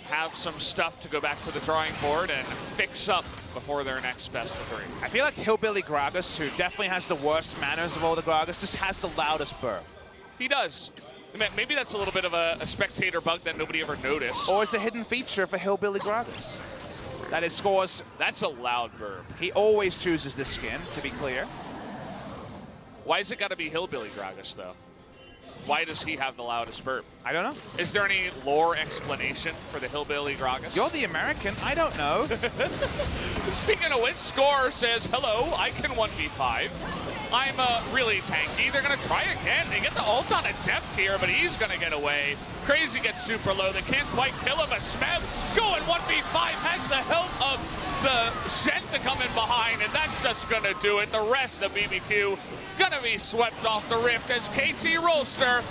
have some stuff to go back to the drawing board and fix up before their next best of 3. I feel like Hillbilly Gragas, who definitely has the worst manners of all the Gragas, just has the loudest burp. He does. Maybe that's a little bit of a spectator bug that nobody ever noticed. Or it's a hidden feature for Hillbilly Gragas. That is Scores. That's a loud burp. He always chooses this skin, to be clear. Why has it got to be Hillbilly Gragas, though? Why does he have the loudest burp? I don't know. Is there any lore explanation for the Hillbilly Gragas? You're the American. I don't know. Speaking of which, Score says, hello, I can 1v5. I'm really tanky. They're going to try again. They get the ult on a depth here, but he's going to get away. Crazy gets super low. They can't quite kill him. But Smeb going 1v5 has the help of the Gen to come in behind, and that's just going to do it. The rest of BBQ going to be swept off the rift as KT Rolster.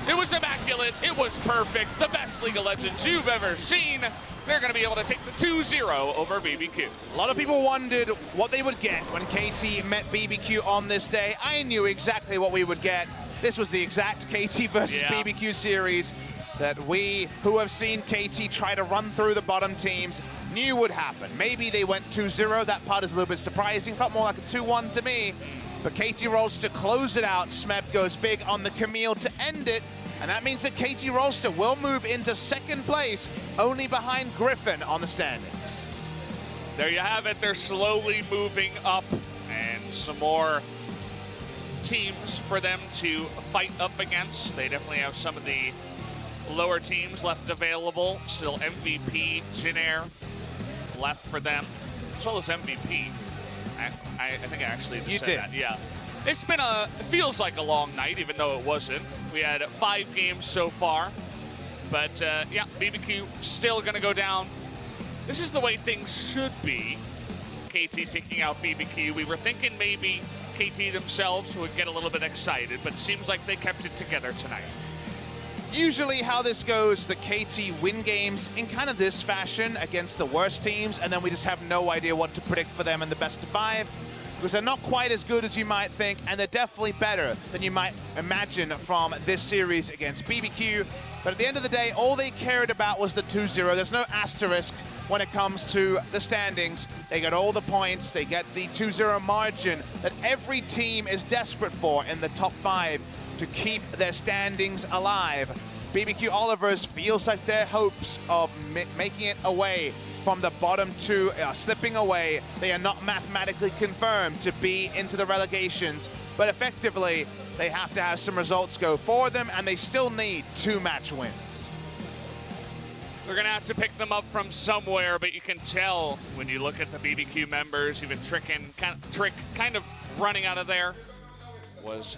It was immaculate. It was perfect. The best League of Legends you've ever seen. They're going to be able to take the 2-0 over BBQ. A lot of people wondered what they would get when KT met BBQ on this day. I knew exactly what we would get. This was the exact KT versus BBQ series that we, who have seen KT try to run through the bottom teams, knew would happen. Maybe they went 2-0. That part is a little bit surprising. Felt more like a 2-1 to me. But KT Rolster close it out. Smeb goes big on the Camille to end it. And that means that KT Rolster will move into second place, only behind Griffin on the standings. There you have it. They're slowly moving up, and some more teams for them to fight up against. They definitely have some of the lower teams left available. Still MVP, Jin.G left for them, as well as MVP. I think I actually just said that. Yeah. It's been it feels like a long night, even though it wasn't. We had 5 games so far. But yeah, BBQ still gonna go down. This is the way things should be. KT taking out BBQ. We were thinking maybe KT themselves would get a little bit excited, but it seems like they kept it together tonight. Usually how this goes, the KT win games in kind of this fashion against the worst teams, and then we just have no idea what to predict for them in the best of 5. Because they're not quite as good as you might think, and they're definitely better than you might imagine from this series against BBQ. But at the end of the day, all they cared about was the 2-0. There's no asterisk when it comes to the standings. They get all the points, they get the 2-0 margin that every team is desperate for in the top 5 to keep their standings alive. BBQ Olivers feels like their hopes of making it away from the bottom 2 are slipping away. They are not mathematically confirmed to be into the relegations, but effectively, they have to have some results go for them, and they still need 2 match wins. They're gonna have to pick them up from somewhere, but you can tell when you look at the BBQ members, even Trick kind of running out of there, was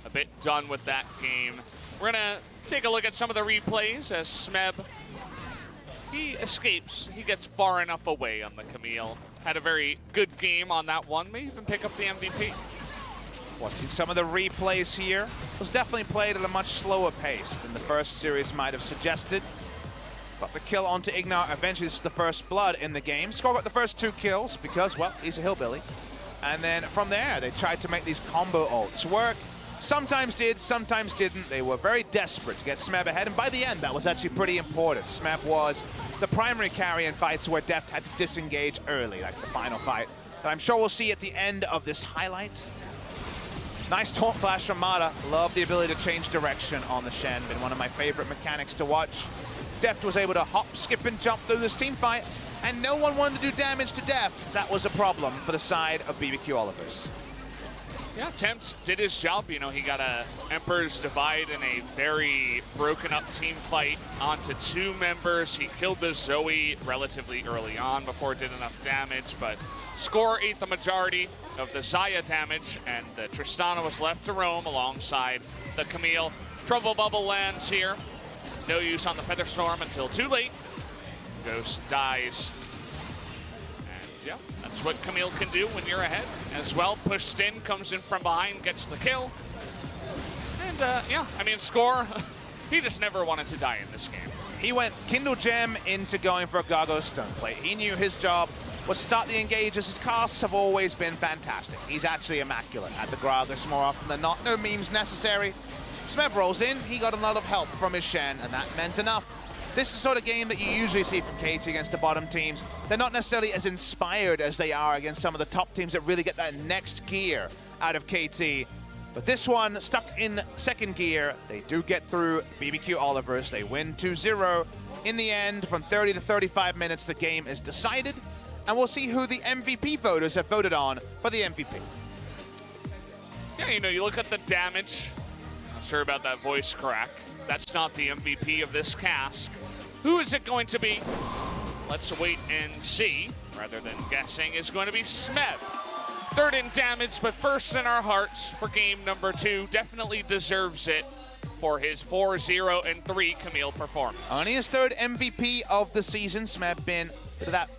a bit done with that game. We're gonna take a look at some of the replays as Smeb, he escapes. He gets far enough away on the Camille. Had a very good game on that one. May even pick up the MVP. Watching some of the replays here, was definitely played at a much slower pace than the first series might have suggested. Got the kill onto Ignar, eventually it's the first blood in the game. Score got the first 2 kills because, well, he's a hillbilly. And then from there, they tried to make these combo ults work. Sometimes did, sometimes didn't. They were very desperate to get Smeb ahead, and by the end, that was actually pretty important. Smeb was the primary carry in fights where Deft had to disengage early, like the final fight. That I'm sure we'll see at the end of this highlight. Nice taunt flash from Mata. Love the ability to change direction on the Shen. Been one of my favorite mechanics to watch. Deft was able to hop, skip, and jump through this team fight, and no one wanted to do damage to Deft. That was a problem for the side of BBQ Olivers. Yeah, Tempt did his job. You know, he got a Emperor's Divide in a very broken up team fight onto 2 members. He killed the Zoe relatively early on before it did enough damage, but Score ate the majority of the Xayah damage, and the Tristana was left to roam alongside the Camille. Trouble Bubble lands here. No use on the Featherstorm until too late. Ghost dies. Yeah, that's what Camille can do when you're ahead as well. Pushed in, comes in from behind, gets the kill. And yeah, I mean, Score, he just never wanted to die in this game. He went Kindle Gem into going for a Gargo Stone plate. He knew his job was to start the engages. His casts have always been fantastic. He's actually immaculate at the Gragas more often than not. No memes necessary. Smeb rolls in, he got a lot of help from his Shen, and that meant enough. This is the sort of game that you usually see from KT against the bottom teams. They're not necessarily as inspired as they are against some of the top teams that really get that next gear out of KT. But this one, stuck in second gear, they do get through BBQ Olivers. They win 2-0. In the end, from 30 to 35 minutes, the game is decided. And we'll see who the MVP voters have voted on for the MVP. Yeah, you know, you look at the damage. Not sure about that voice crack. That's not the MVP of this cask. Who is it going to be? Let's wait and see. Rather than guessing, is going to be Smeb. Third in damage, but first in our hearts for game number 2. Definitely deserves it for his 4-0-3 Camille performance. Only his third MVP of the season. Smeb been that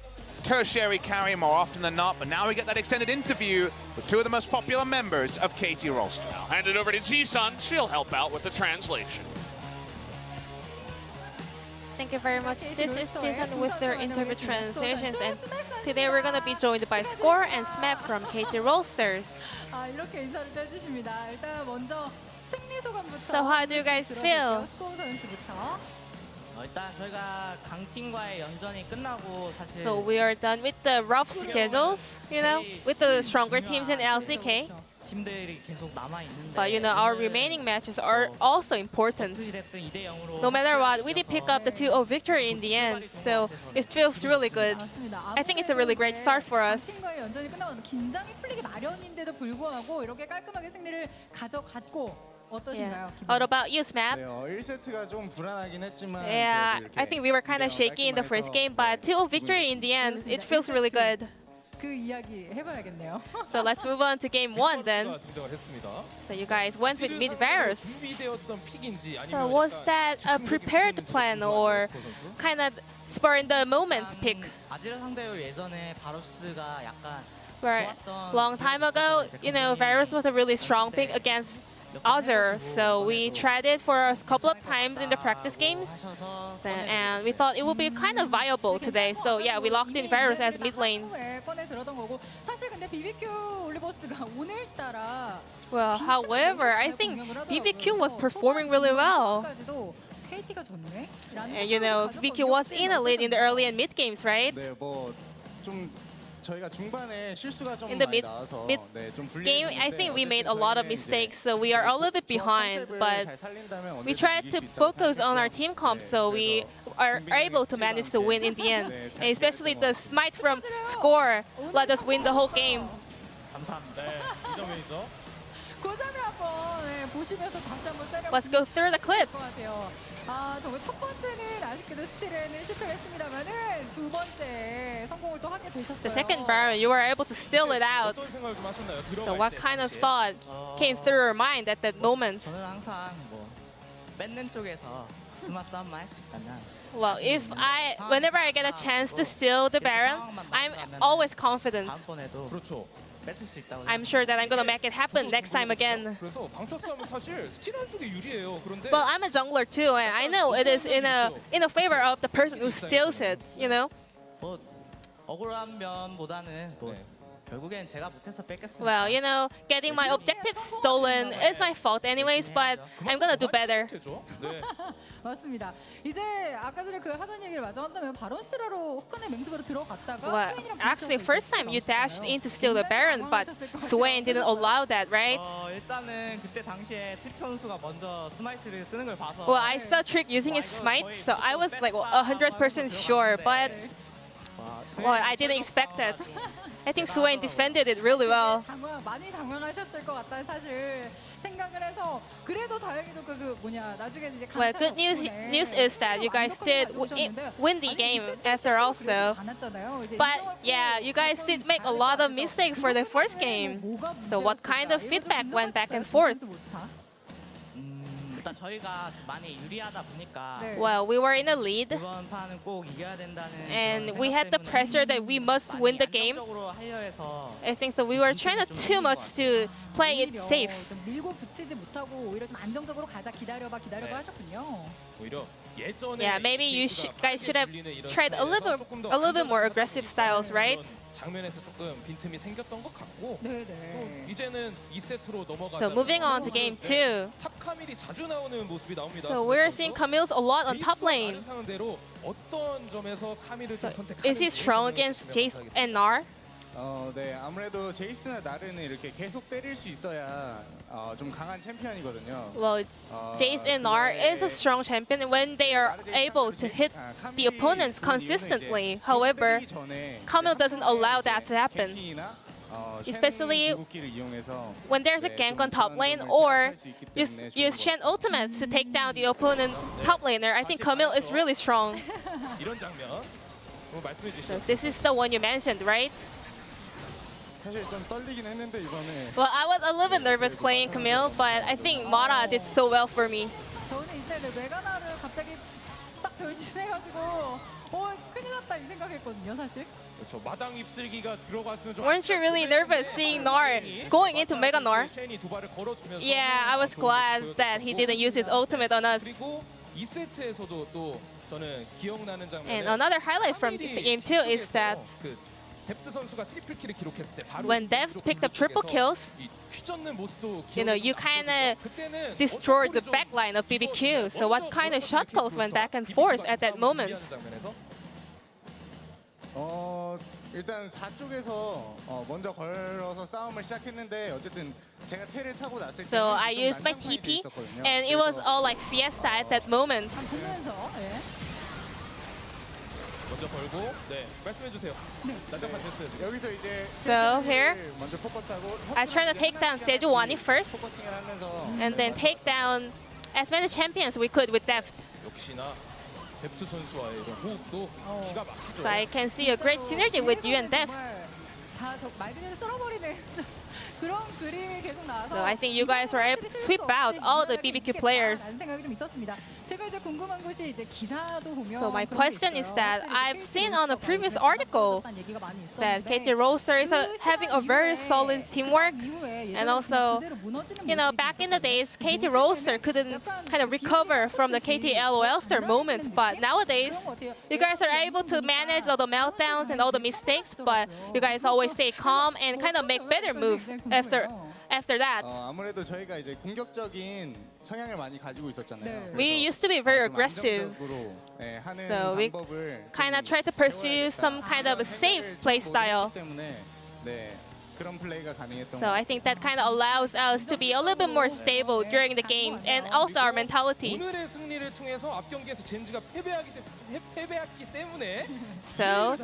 tertiary carry more often than not, but now we get that extended interview with two of the most popular members of KT Rolster. I'll hand it over to Ji-sun. She'll help out with the translation. Thank you very much. This is Jason with their interview translations, and today we're going to be joined by Score and Smeb from KT Rolsters. 이렇게 인사를 해주십니다. 일단 먼저 승리 소감부터. So how do you guys feel? 스코어 선수부터. 일단 저희가 강팀과의 연전이 끝나고 사실 So we are done with the rough schedules, you know, with the stronger teams in LCK. 팀들이 계속 남아 있는데 But you know, our remaining matches are also important. 어떻게 됐든 2대 0으로 No matter what, we did pick up the 2-0 victory in the end, so it feels really good. I think it's a really great start for us. 팀과의 연전이 끝나고 긴장이 풀리기 마련인데도 불구하고 이렇게 깔끔하게 승리를 가져갔고 어떠신가요? 기분? What about you, Smab? 1세트가 좀 불안하긴 했지만 Yeah, I think we were kind of shaky in the first game, but 2-0 victory in the end, it feels really good. 그 이야기 해봐야겠네요. So let's move on to game 1 then. 등장을 했습니다. So you guys went with mid-Varus. 준비되었던 픽인지 So 아니면 was that a prepared plan or kind of spur in the moment pick? 아지르 상대로 예전에 바루스가 약간 Where long time ago, you know, Varus was a really strong pick against Azure, so we tried it for a couple of times in the practice games, and we thought it would be kind of viable today. So yeah, we locked in Varus as mid lane. 꺼내 들었던 거고 사실 근데 BBQ 올리버스가 오늘따라 Well, however, I think BBQ was performing really well. KT가 좋네. And you know, BBQ was in a lead in the early and mid games, right? 네, 뭐좀 저희가 중반에 실수가 좀 In the 많이 나와서 mid 네, 좀 game, I think we made a lot of mistakes, so we are a little bit behind. But we tried to focus on our team comp, so we are able to manage to win in the end. And especially the smite from Score let us win the whole game. 감사합니다. 이 점이죠. 그 점을 한번 보시면서 다시 한번 세려. Let's go through the clip. 아 정말 첫 번째는 아쉽게도 스틸에는 실패했습니다만은 두 번째 성공을 또 하게 되셨어요. The second Baron, you were able to steal it out. 어떤 생각을 좀 하셨나요? So what kind of thought came through your mind at that moment? 저는 항상 뭐 뺏는 쪽에서 스마 싸움만 할 수 있다면 Well, whenever I get a chance to steal the Baron, I'm always confident. 다음번에도 그렇죠. 뺏을 수 있다고 I'm sure that I'm gonna make it happen next time again. 그래서 방차 싸움은 사실 스틸하는 쪽이 유리해요. 그런데 Well, I'm a jungler too, and I know it is in a favor of the person who steals it. You know. 뭐 억울한 면보다는 뭐 네. 결국엔 제가 못해서 뺏겼으니까 Well, you know, getting my objectives stolen is my fault anyways, but I'm gonna do better. 되죠. 네. 맞습니다. 이제 아까 전에 그 하던 얘기를 마저 한다면 바론 스틸러로 혹한의 맹습으로 들어갔다가 Well, 스웨인이랑 actually, 부딪혀서 first time you dashed in to steal the Baron, but 당황하셨을 것 Swain 같아요. didn't allow that, right? 일단은 그때 당시에 트릭 선수가 먼저 스마이트를 쓰는 걸 봐서 Well, I saw Trick using his smite, so I was like 100% sure, but well, I didn't expect it. I think Swain defended it really well. 많이 당황하셨을 것 같다는 사실 생각을 해서 그래도 다행히도 나중에 이제 Well, good news is that you guys did win the game after all, so. But yeah, you guys did make a lot of mistakes for the first game. So what kind of feedback went back and forth? 일단 저희가 좀 많이 유리하다 보니까 Well, we were in a lead, 이번 판은 꼭 이겨야 된다는 and 그런 we had the 생각 때문에 pressure that we must 많이 win the game. 안정적으로 하려 해서 I think so. We were trying too much to play it safe. 좀 밀고 붙이지 못하고 오히려 좀 안정적으로 가자 기다려봐 네. 하셨군요. 오히려 예전에 Yeah, maybe you guys should have tried a little bit more aggressive styles, right? 장면에서 조금 빈틈이 생겼던 것 같고 또 네네. 이제는 2세트로 넘어가자. So moving on to game 2. 탑 카밀이 자주 나오는 모습이 나옵니다. So we're seeing Camille's a lot on top lane. 상대로 어떤 점에서 카밀을 좀 선택하는지 Is he strong against Jace and Nar? 네, 아무래도 제이스나 나르는 이렇게 계속 때릴 수 있어야 좀 강한 챔피언이거든요. Well, Jace and Nar is a strong champion when they are able to hit the opponents consistently. However, Camille doesn't allow that to happen. Especially 궁극기를 이용해서 when there's a gank on top lane, or use Shen ultimates to take down the opponent top laner. I think Camille is really strong. 이런 장면 말씀해 So 주시죠. this is the one you mentioned, right? 사실 좀 떨리긴 했는데 이번에 Well, I was a little bit nervous playing Camille, but I think Mara did so well for me. 저는 이때 메가나를 갑자기 딱 변신해가지고 큰일 났다 이 생각했거든요, 사실. 그렇죠. 마당 입슬기가 들어갔으면 좀 Weren't you really nervous seeing Nar going into Mega Nar? 첸이 도발을 걸어주면서 Yeah, I was glad that he didn't use his ultimate on us. 그리고 2세트에서도 또 저는 기억나는 장면. And another highlight from this game too is that 뎁트 선수가 트리플 킬을 기록했을 때 바로 when Dev picked up triple kills, 휘젓는 모습도 you know, you kind of destroyed the backline of BBQ. So what kind of shot calls went back and forth at that moment? 일단 4쪽에서 먼저 걸어서 싸움을 시작했는데 어쨌든 제가 테를 타고 났을 때 So I used my TP, and it was all like fiesta at that moment. 보면서 먼저 걸고 네 말씀해 주세요. 난장판 됐어요. 여기서 이제 So here, 먼저 포커스하고 I tried to take down Sejuani first, 포커싱을 하면서 and then take down as many champions we could with Deft. 역시나 뎁트 선수와의 이런 호흡도 기가 막히죠. So I can see a great synergy with you and Deft. 다말 그대로 쓸어버리는 그런 그림이 계속 나와서 So I think you guys were able to sweep out all the BBQ players. 생각이 좀 있었습니다. 제가 이제 궁금한 것이 이제 기사도 보면 So my question is that I've seen on a previous article that KT Rolster is having a very solid teamwork, and also, you know, back in the days, KT Rolster couldn't kind of recover from the KT Rolster moment, but nowadays, you guys are able to manage all the meltdowns and all the mistakes, but you guys always stay calm and kind of make better moves after that. 아무래도 저희가 이제 공격적인 성향을 많이 가지고 있었잖아요. We used to be very aggressive, 안정적으로 하는 so we 방법을 kind of try to pursue some kind of a safe play style. 때문에 그런 플레이가 가능했던 So I think that kind of allows us to be a little bit more stable during the games, and also our mentality. 오늘의 승리를 통해서 앞 경기에서 젠지가 패배했기 때문에 So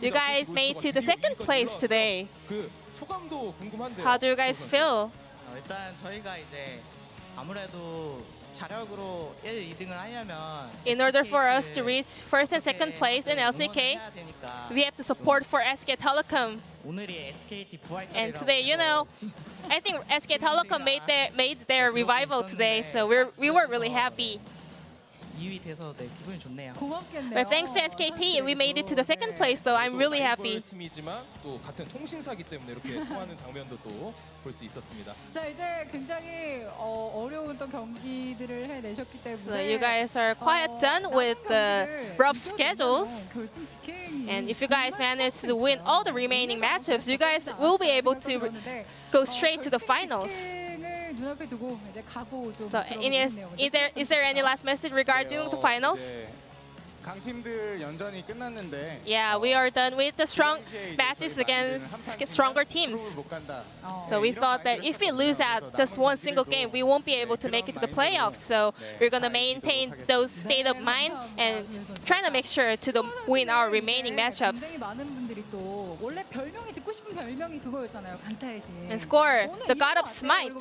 you guys made to the second place today. 그 소감도 궁금한데요. How do you guys feel? 일단 저희가 이제 아무래도 자력으로 1, 2등을 하려면 In order for us to reach first and second place in LCK, we have to support for SK Telecom. 오늘이 SKT 부활절이라고 And today, you know, I think SK Telecom made their revival today, so we were really happy. 2위 돼서 기분이 좋네요. 고맙겠네요. But thanks to SKT, we made it to the second place, so I'm really happy. 팀이지만 또 같은 통신사기 때문에 이렇게 통하는 장면도 또 볼 수 있었습니다. 자 이제 굉장히 어려운 또 경기들을 해내셨기 때문에 So you guys are quite done with the rough schedules. 결승 직행 And if you guys manage to win all the remaining matchups, you guys will be able to go straight to the finals. 눈앞에 두고 이제 각오 좀 So, 들어보겠네요. is there any last message regarding the finals? 강팀들 연전이 끝났는데 Yeah, we are done with the strong matches against stronger teams. So we thought that if we lose out just one single game, we won't be able to make it to the playoffs. So we're going to maintain those state of mind and trying to make sure to win our remaining matchups. 굉장히 많은 분들이 또 원래 별명이 듣고 싶은 별명이 그거였잖아요. 강타의 신. And Score, the god of smite.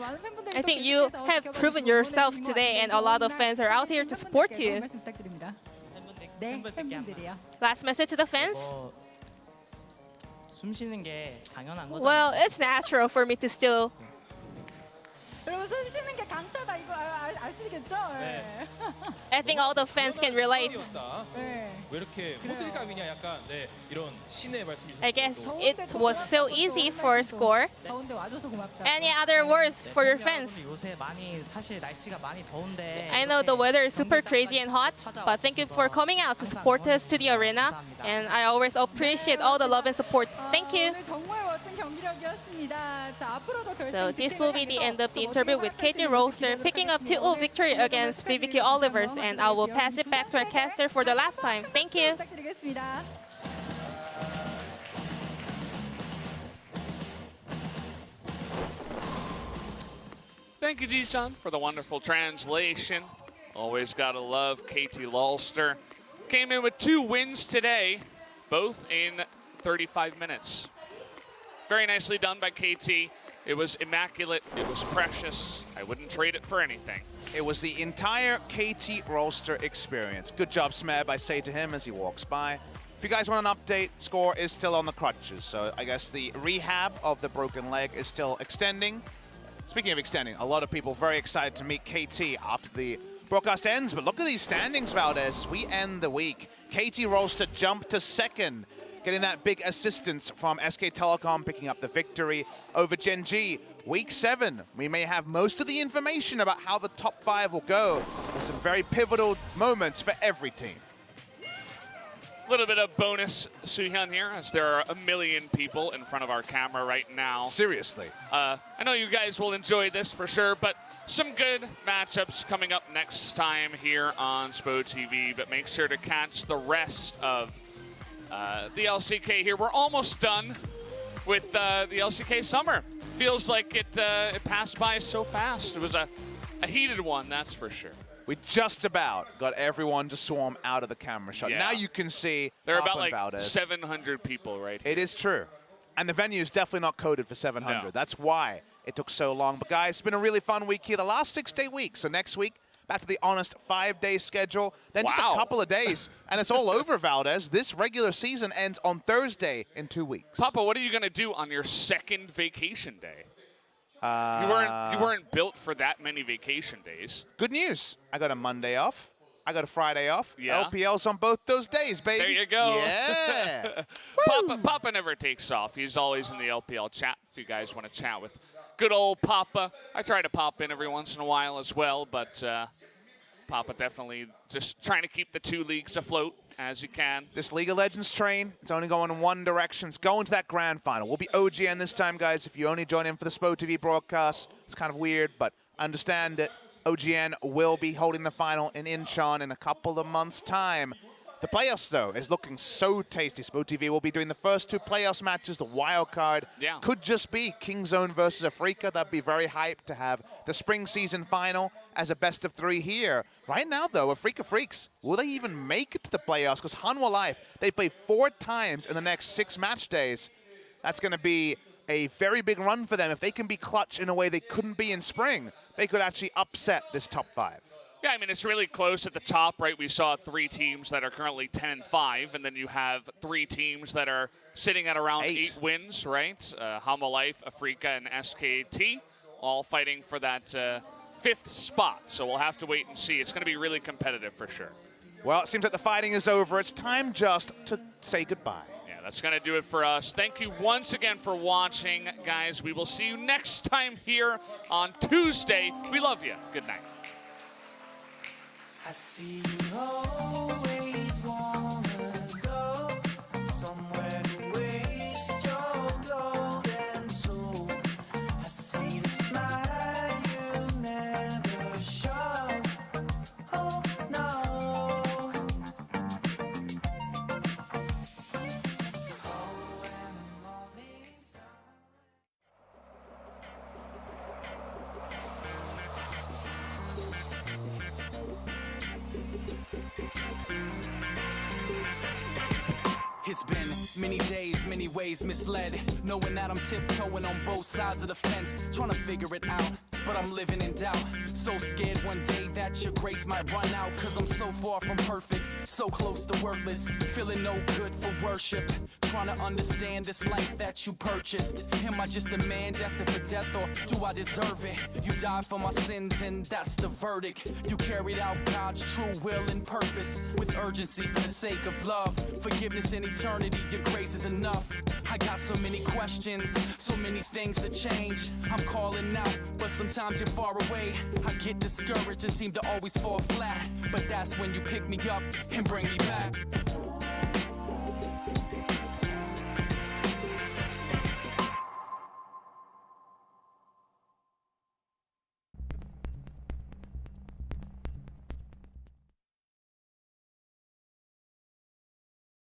I think you have proven yourself today, and a lot of fans are out here to support you. 말씀 부탁드립니다. 네, 팬분들이요. Last message to the fans? 숨 쉬는 게 당연한 거죠. Well, it's natural for me to still. 여러분 숨 쉬는 게 강타다 이거 아시겠죠? 네. I think all the fans can relate. 네. 왜 이렇게 호들갑이냐 약간 이런 신의 말씀이셨어요. I guess it was so easy for Score. 더운데 와줘서 고맙다. Any other words for your fans? 요새 많이 사실 날씨가 많이 더운데 I know the weather is super crazy and hot, but thank you for coming out to support us to the arena. And I always appreciate all the love and support. Thank you. 오늘 정말 멋진 경기력이었습니다. 자, 앞으로도 결승 So this will be the end of the interview with KT Rolster picking up 2-0 victory against BBQ Olivers, and I will pass it back to our caster for the last time. Thank you. 부탁드리겠습니다. Thank you, Ji-sun, for the wonderful translation. Always gotta love KT Rolster. Came in with 2 wins today, both in 35 minutes. Very nicely done by KT. It was immaculate. It was precious. I wouldn't trade it for anything. It was the entire KT Rolster experience. Good job, Smeb, I say to him as he walks by. If you guys want an update, Score is still on the crutches, so I guess the rehab of the broken leg is still extending. Speaking of extending, a lot of people very excited to meet KT after the broadcast ends, but look at these standings, Valdez. We end the week. KT Rolster jumped to second, getting that big assistance from SK Telecom, picking up the victory over Gen.G. Week 7, we may have most of the information about how the top 5 will go. There's some very pivotal moments for every team. A little bit of bonus, Soo-hyun here, as there are a million people in front of our camera right now. Seriously. I know you guys will enjoy this for sure, but some good matchups coming up next time here on SPO TV, but make sure to catch the rest of the LCK here. We're almost done with the LCK summer. Feels like it passed by so fast. It was a heated one, that's for sure. We just about got everyone to swarm out of the camera shot. Yeah. Now you can see there are Papa about like Valdez. 700 people right here. It is true. And the venue is definitely not coded for 700. No. That's why it took so long. But guys, it's been a really fun week here. The last 6-day week. So next week, back to the honest 5-day schedule. Then just a couple of days, and it's all over, Valdez. This regular season ends on Thursday in 2 weeks. Papa, what are you going to do on your second vacation day? You weren't built for that many vacation days. Good news. I got a Monday off. I got a Friday off. Yeah. LPL's on both those days, baby. There you go. Yeah. Papa never takes off. He's always in the LPL chat if you guys want to chat with good old Papa. I try to pop in every once in a while as well, but Papa definitely just trying to keep the 2 leagues afloat as he can. This League of Legends train, it's only going in one direction. It's going to that grand final. We'll be OGN this time, guys. If you only join in for the SPO TV broadcast, it's kind of weird, but understand it. OGN will be holding the final in Incheon in a couple of months' time. The playoffs, though, is looking so tasty. SPO TV will be doing the first 2 playoffs matches. The wild card could just be Kingzone versus FLICKR. That'd be very hyped to have the spring season final as a best of 3 here. Right now, though, FLICKR Freaks, will they even make it to the playoffs? Because Hanwha Life, they play 4 times in the next 6 match days. That's going to be a very big run for them. If they can be clutch in a way they couldn't be in spring, they could actually upset this top 5. Yeah, I mean, it's really close at the top, right? We saw 3 teams that are currently 10-5, and then you have 3 teams that are sitting at around 8 wins, right? Hanwha Life, FLICKR, and SKT, all fighting for that 5th spot. So we'll have to wait and see. It's going to be really competitive for sure. Well, it seems like the fighting is over. It's time just to say goodbye. Yeah, that's going to do it for us. Thank you once again for watching, guys. We will see you next time here on Tuesday. We love you. Good night. I see you always wanna go somewhere to waste your golden soul. I see the smile you never show. Oh no. It's been many days, many ways misled, knowing that I'm tiptoeing on both sides of the fence, trying to figure it out, but I'm living in doubt. So scared one day that your grace might run out, cause I'm so far from perfect, so close to worthless, feeling no good for worship, trying to understand this life that you purchased. Am I just a man destined for death, or do I deserve it? You died for my sins and that's the verdict. You carried out God's true will and purpose with urgency for the sake of love, forgiveness and eternity. Your grace is enough. I got so many questions, so many things to change. I'm calling out, but sometimes you're far away. I get discouraged and seem to always fall flat, but that's when you pick me up and bring me back.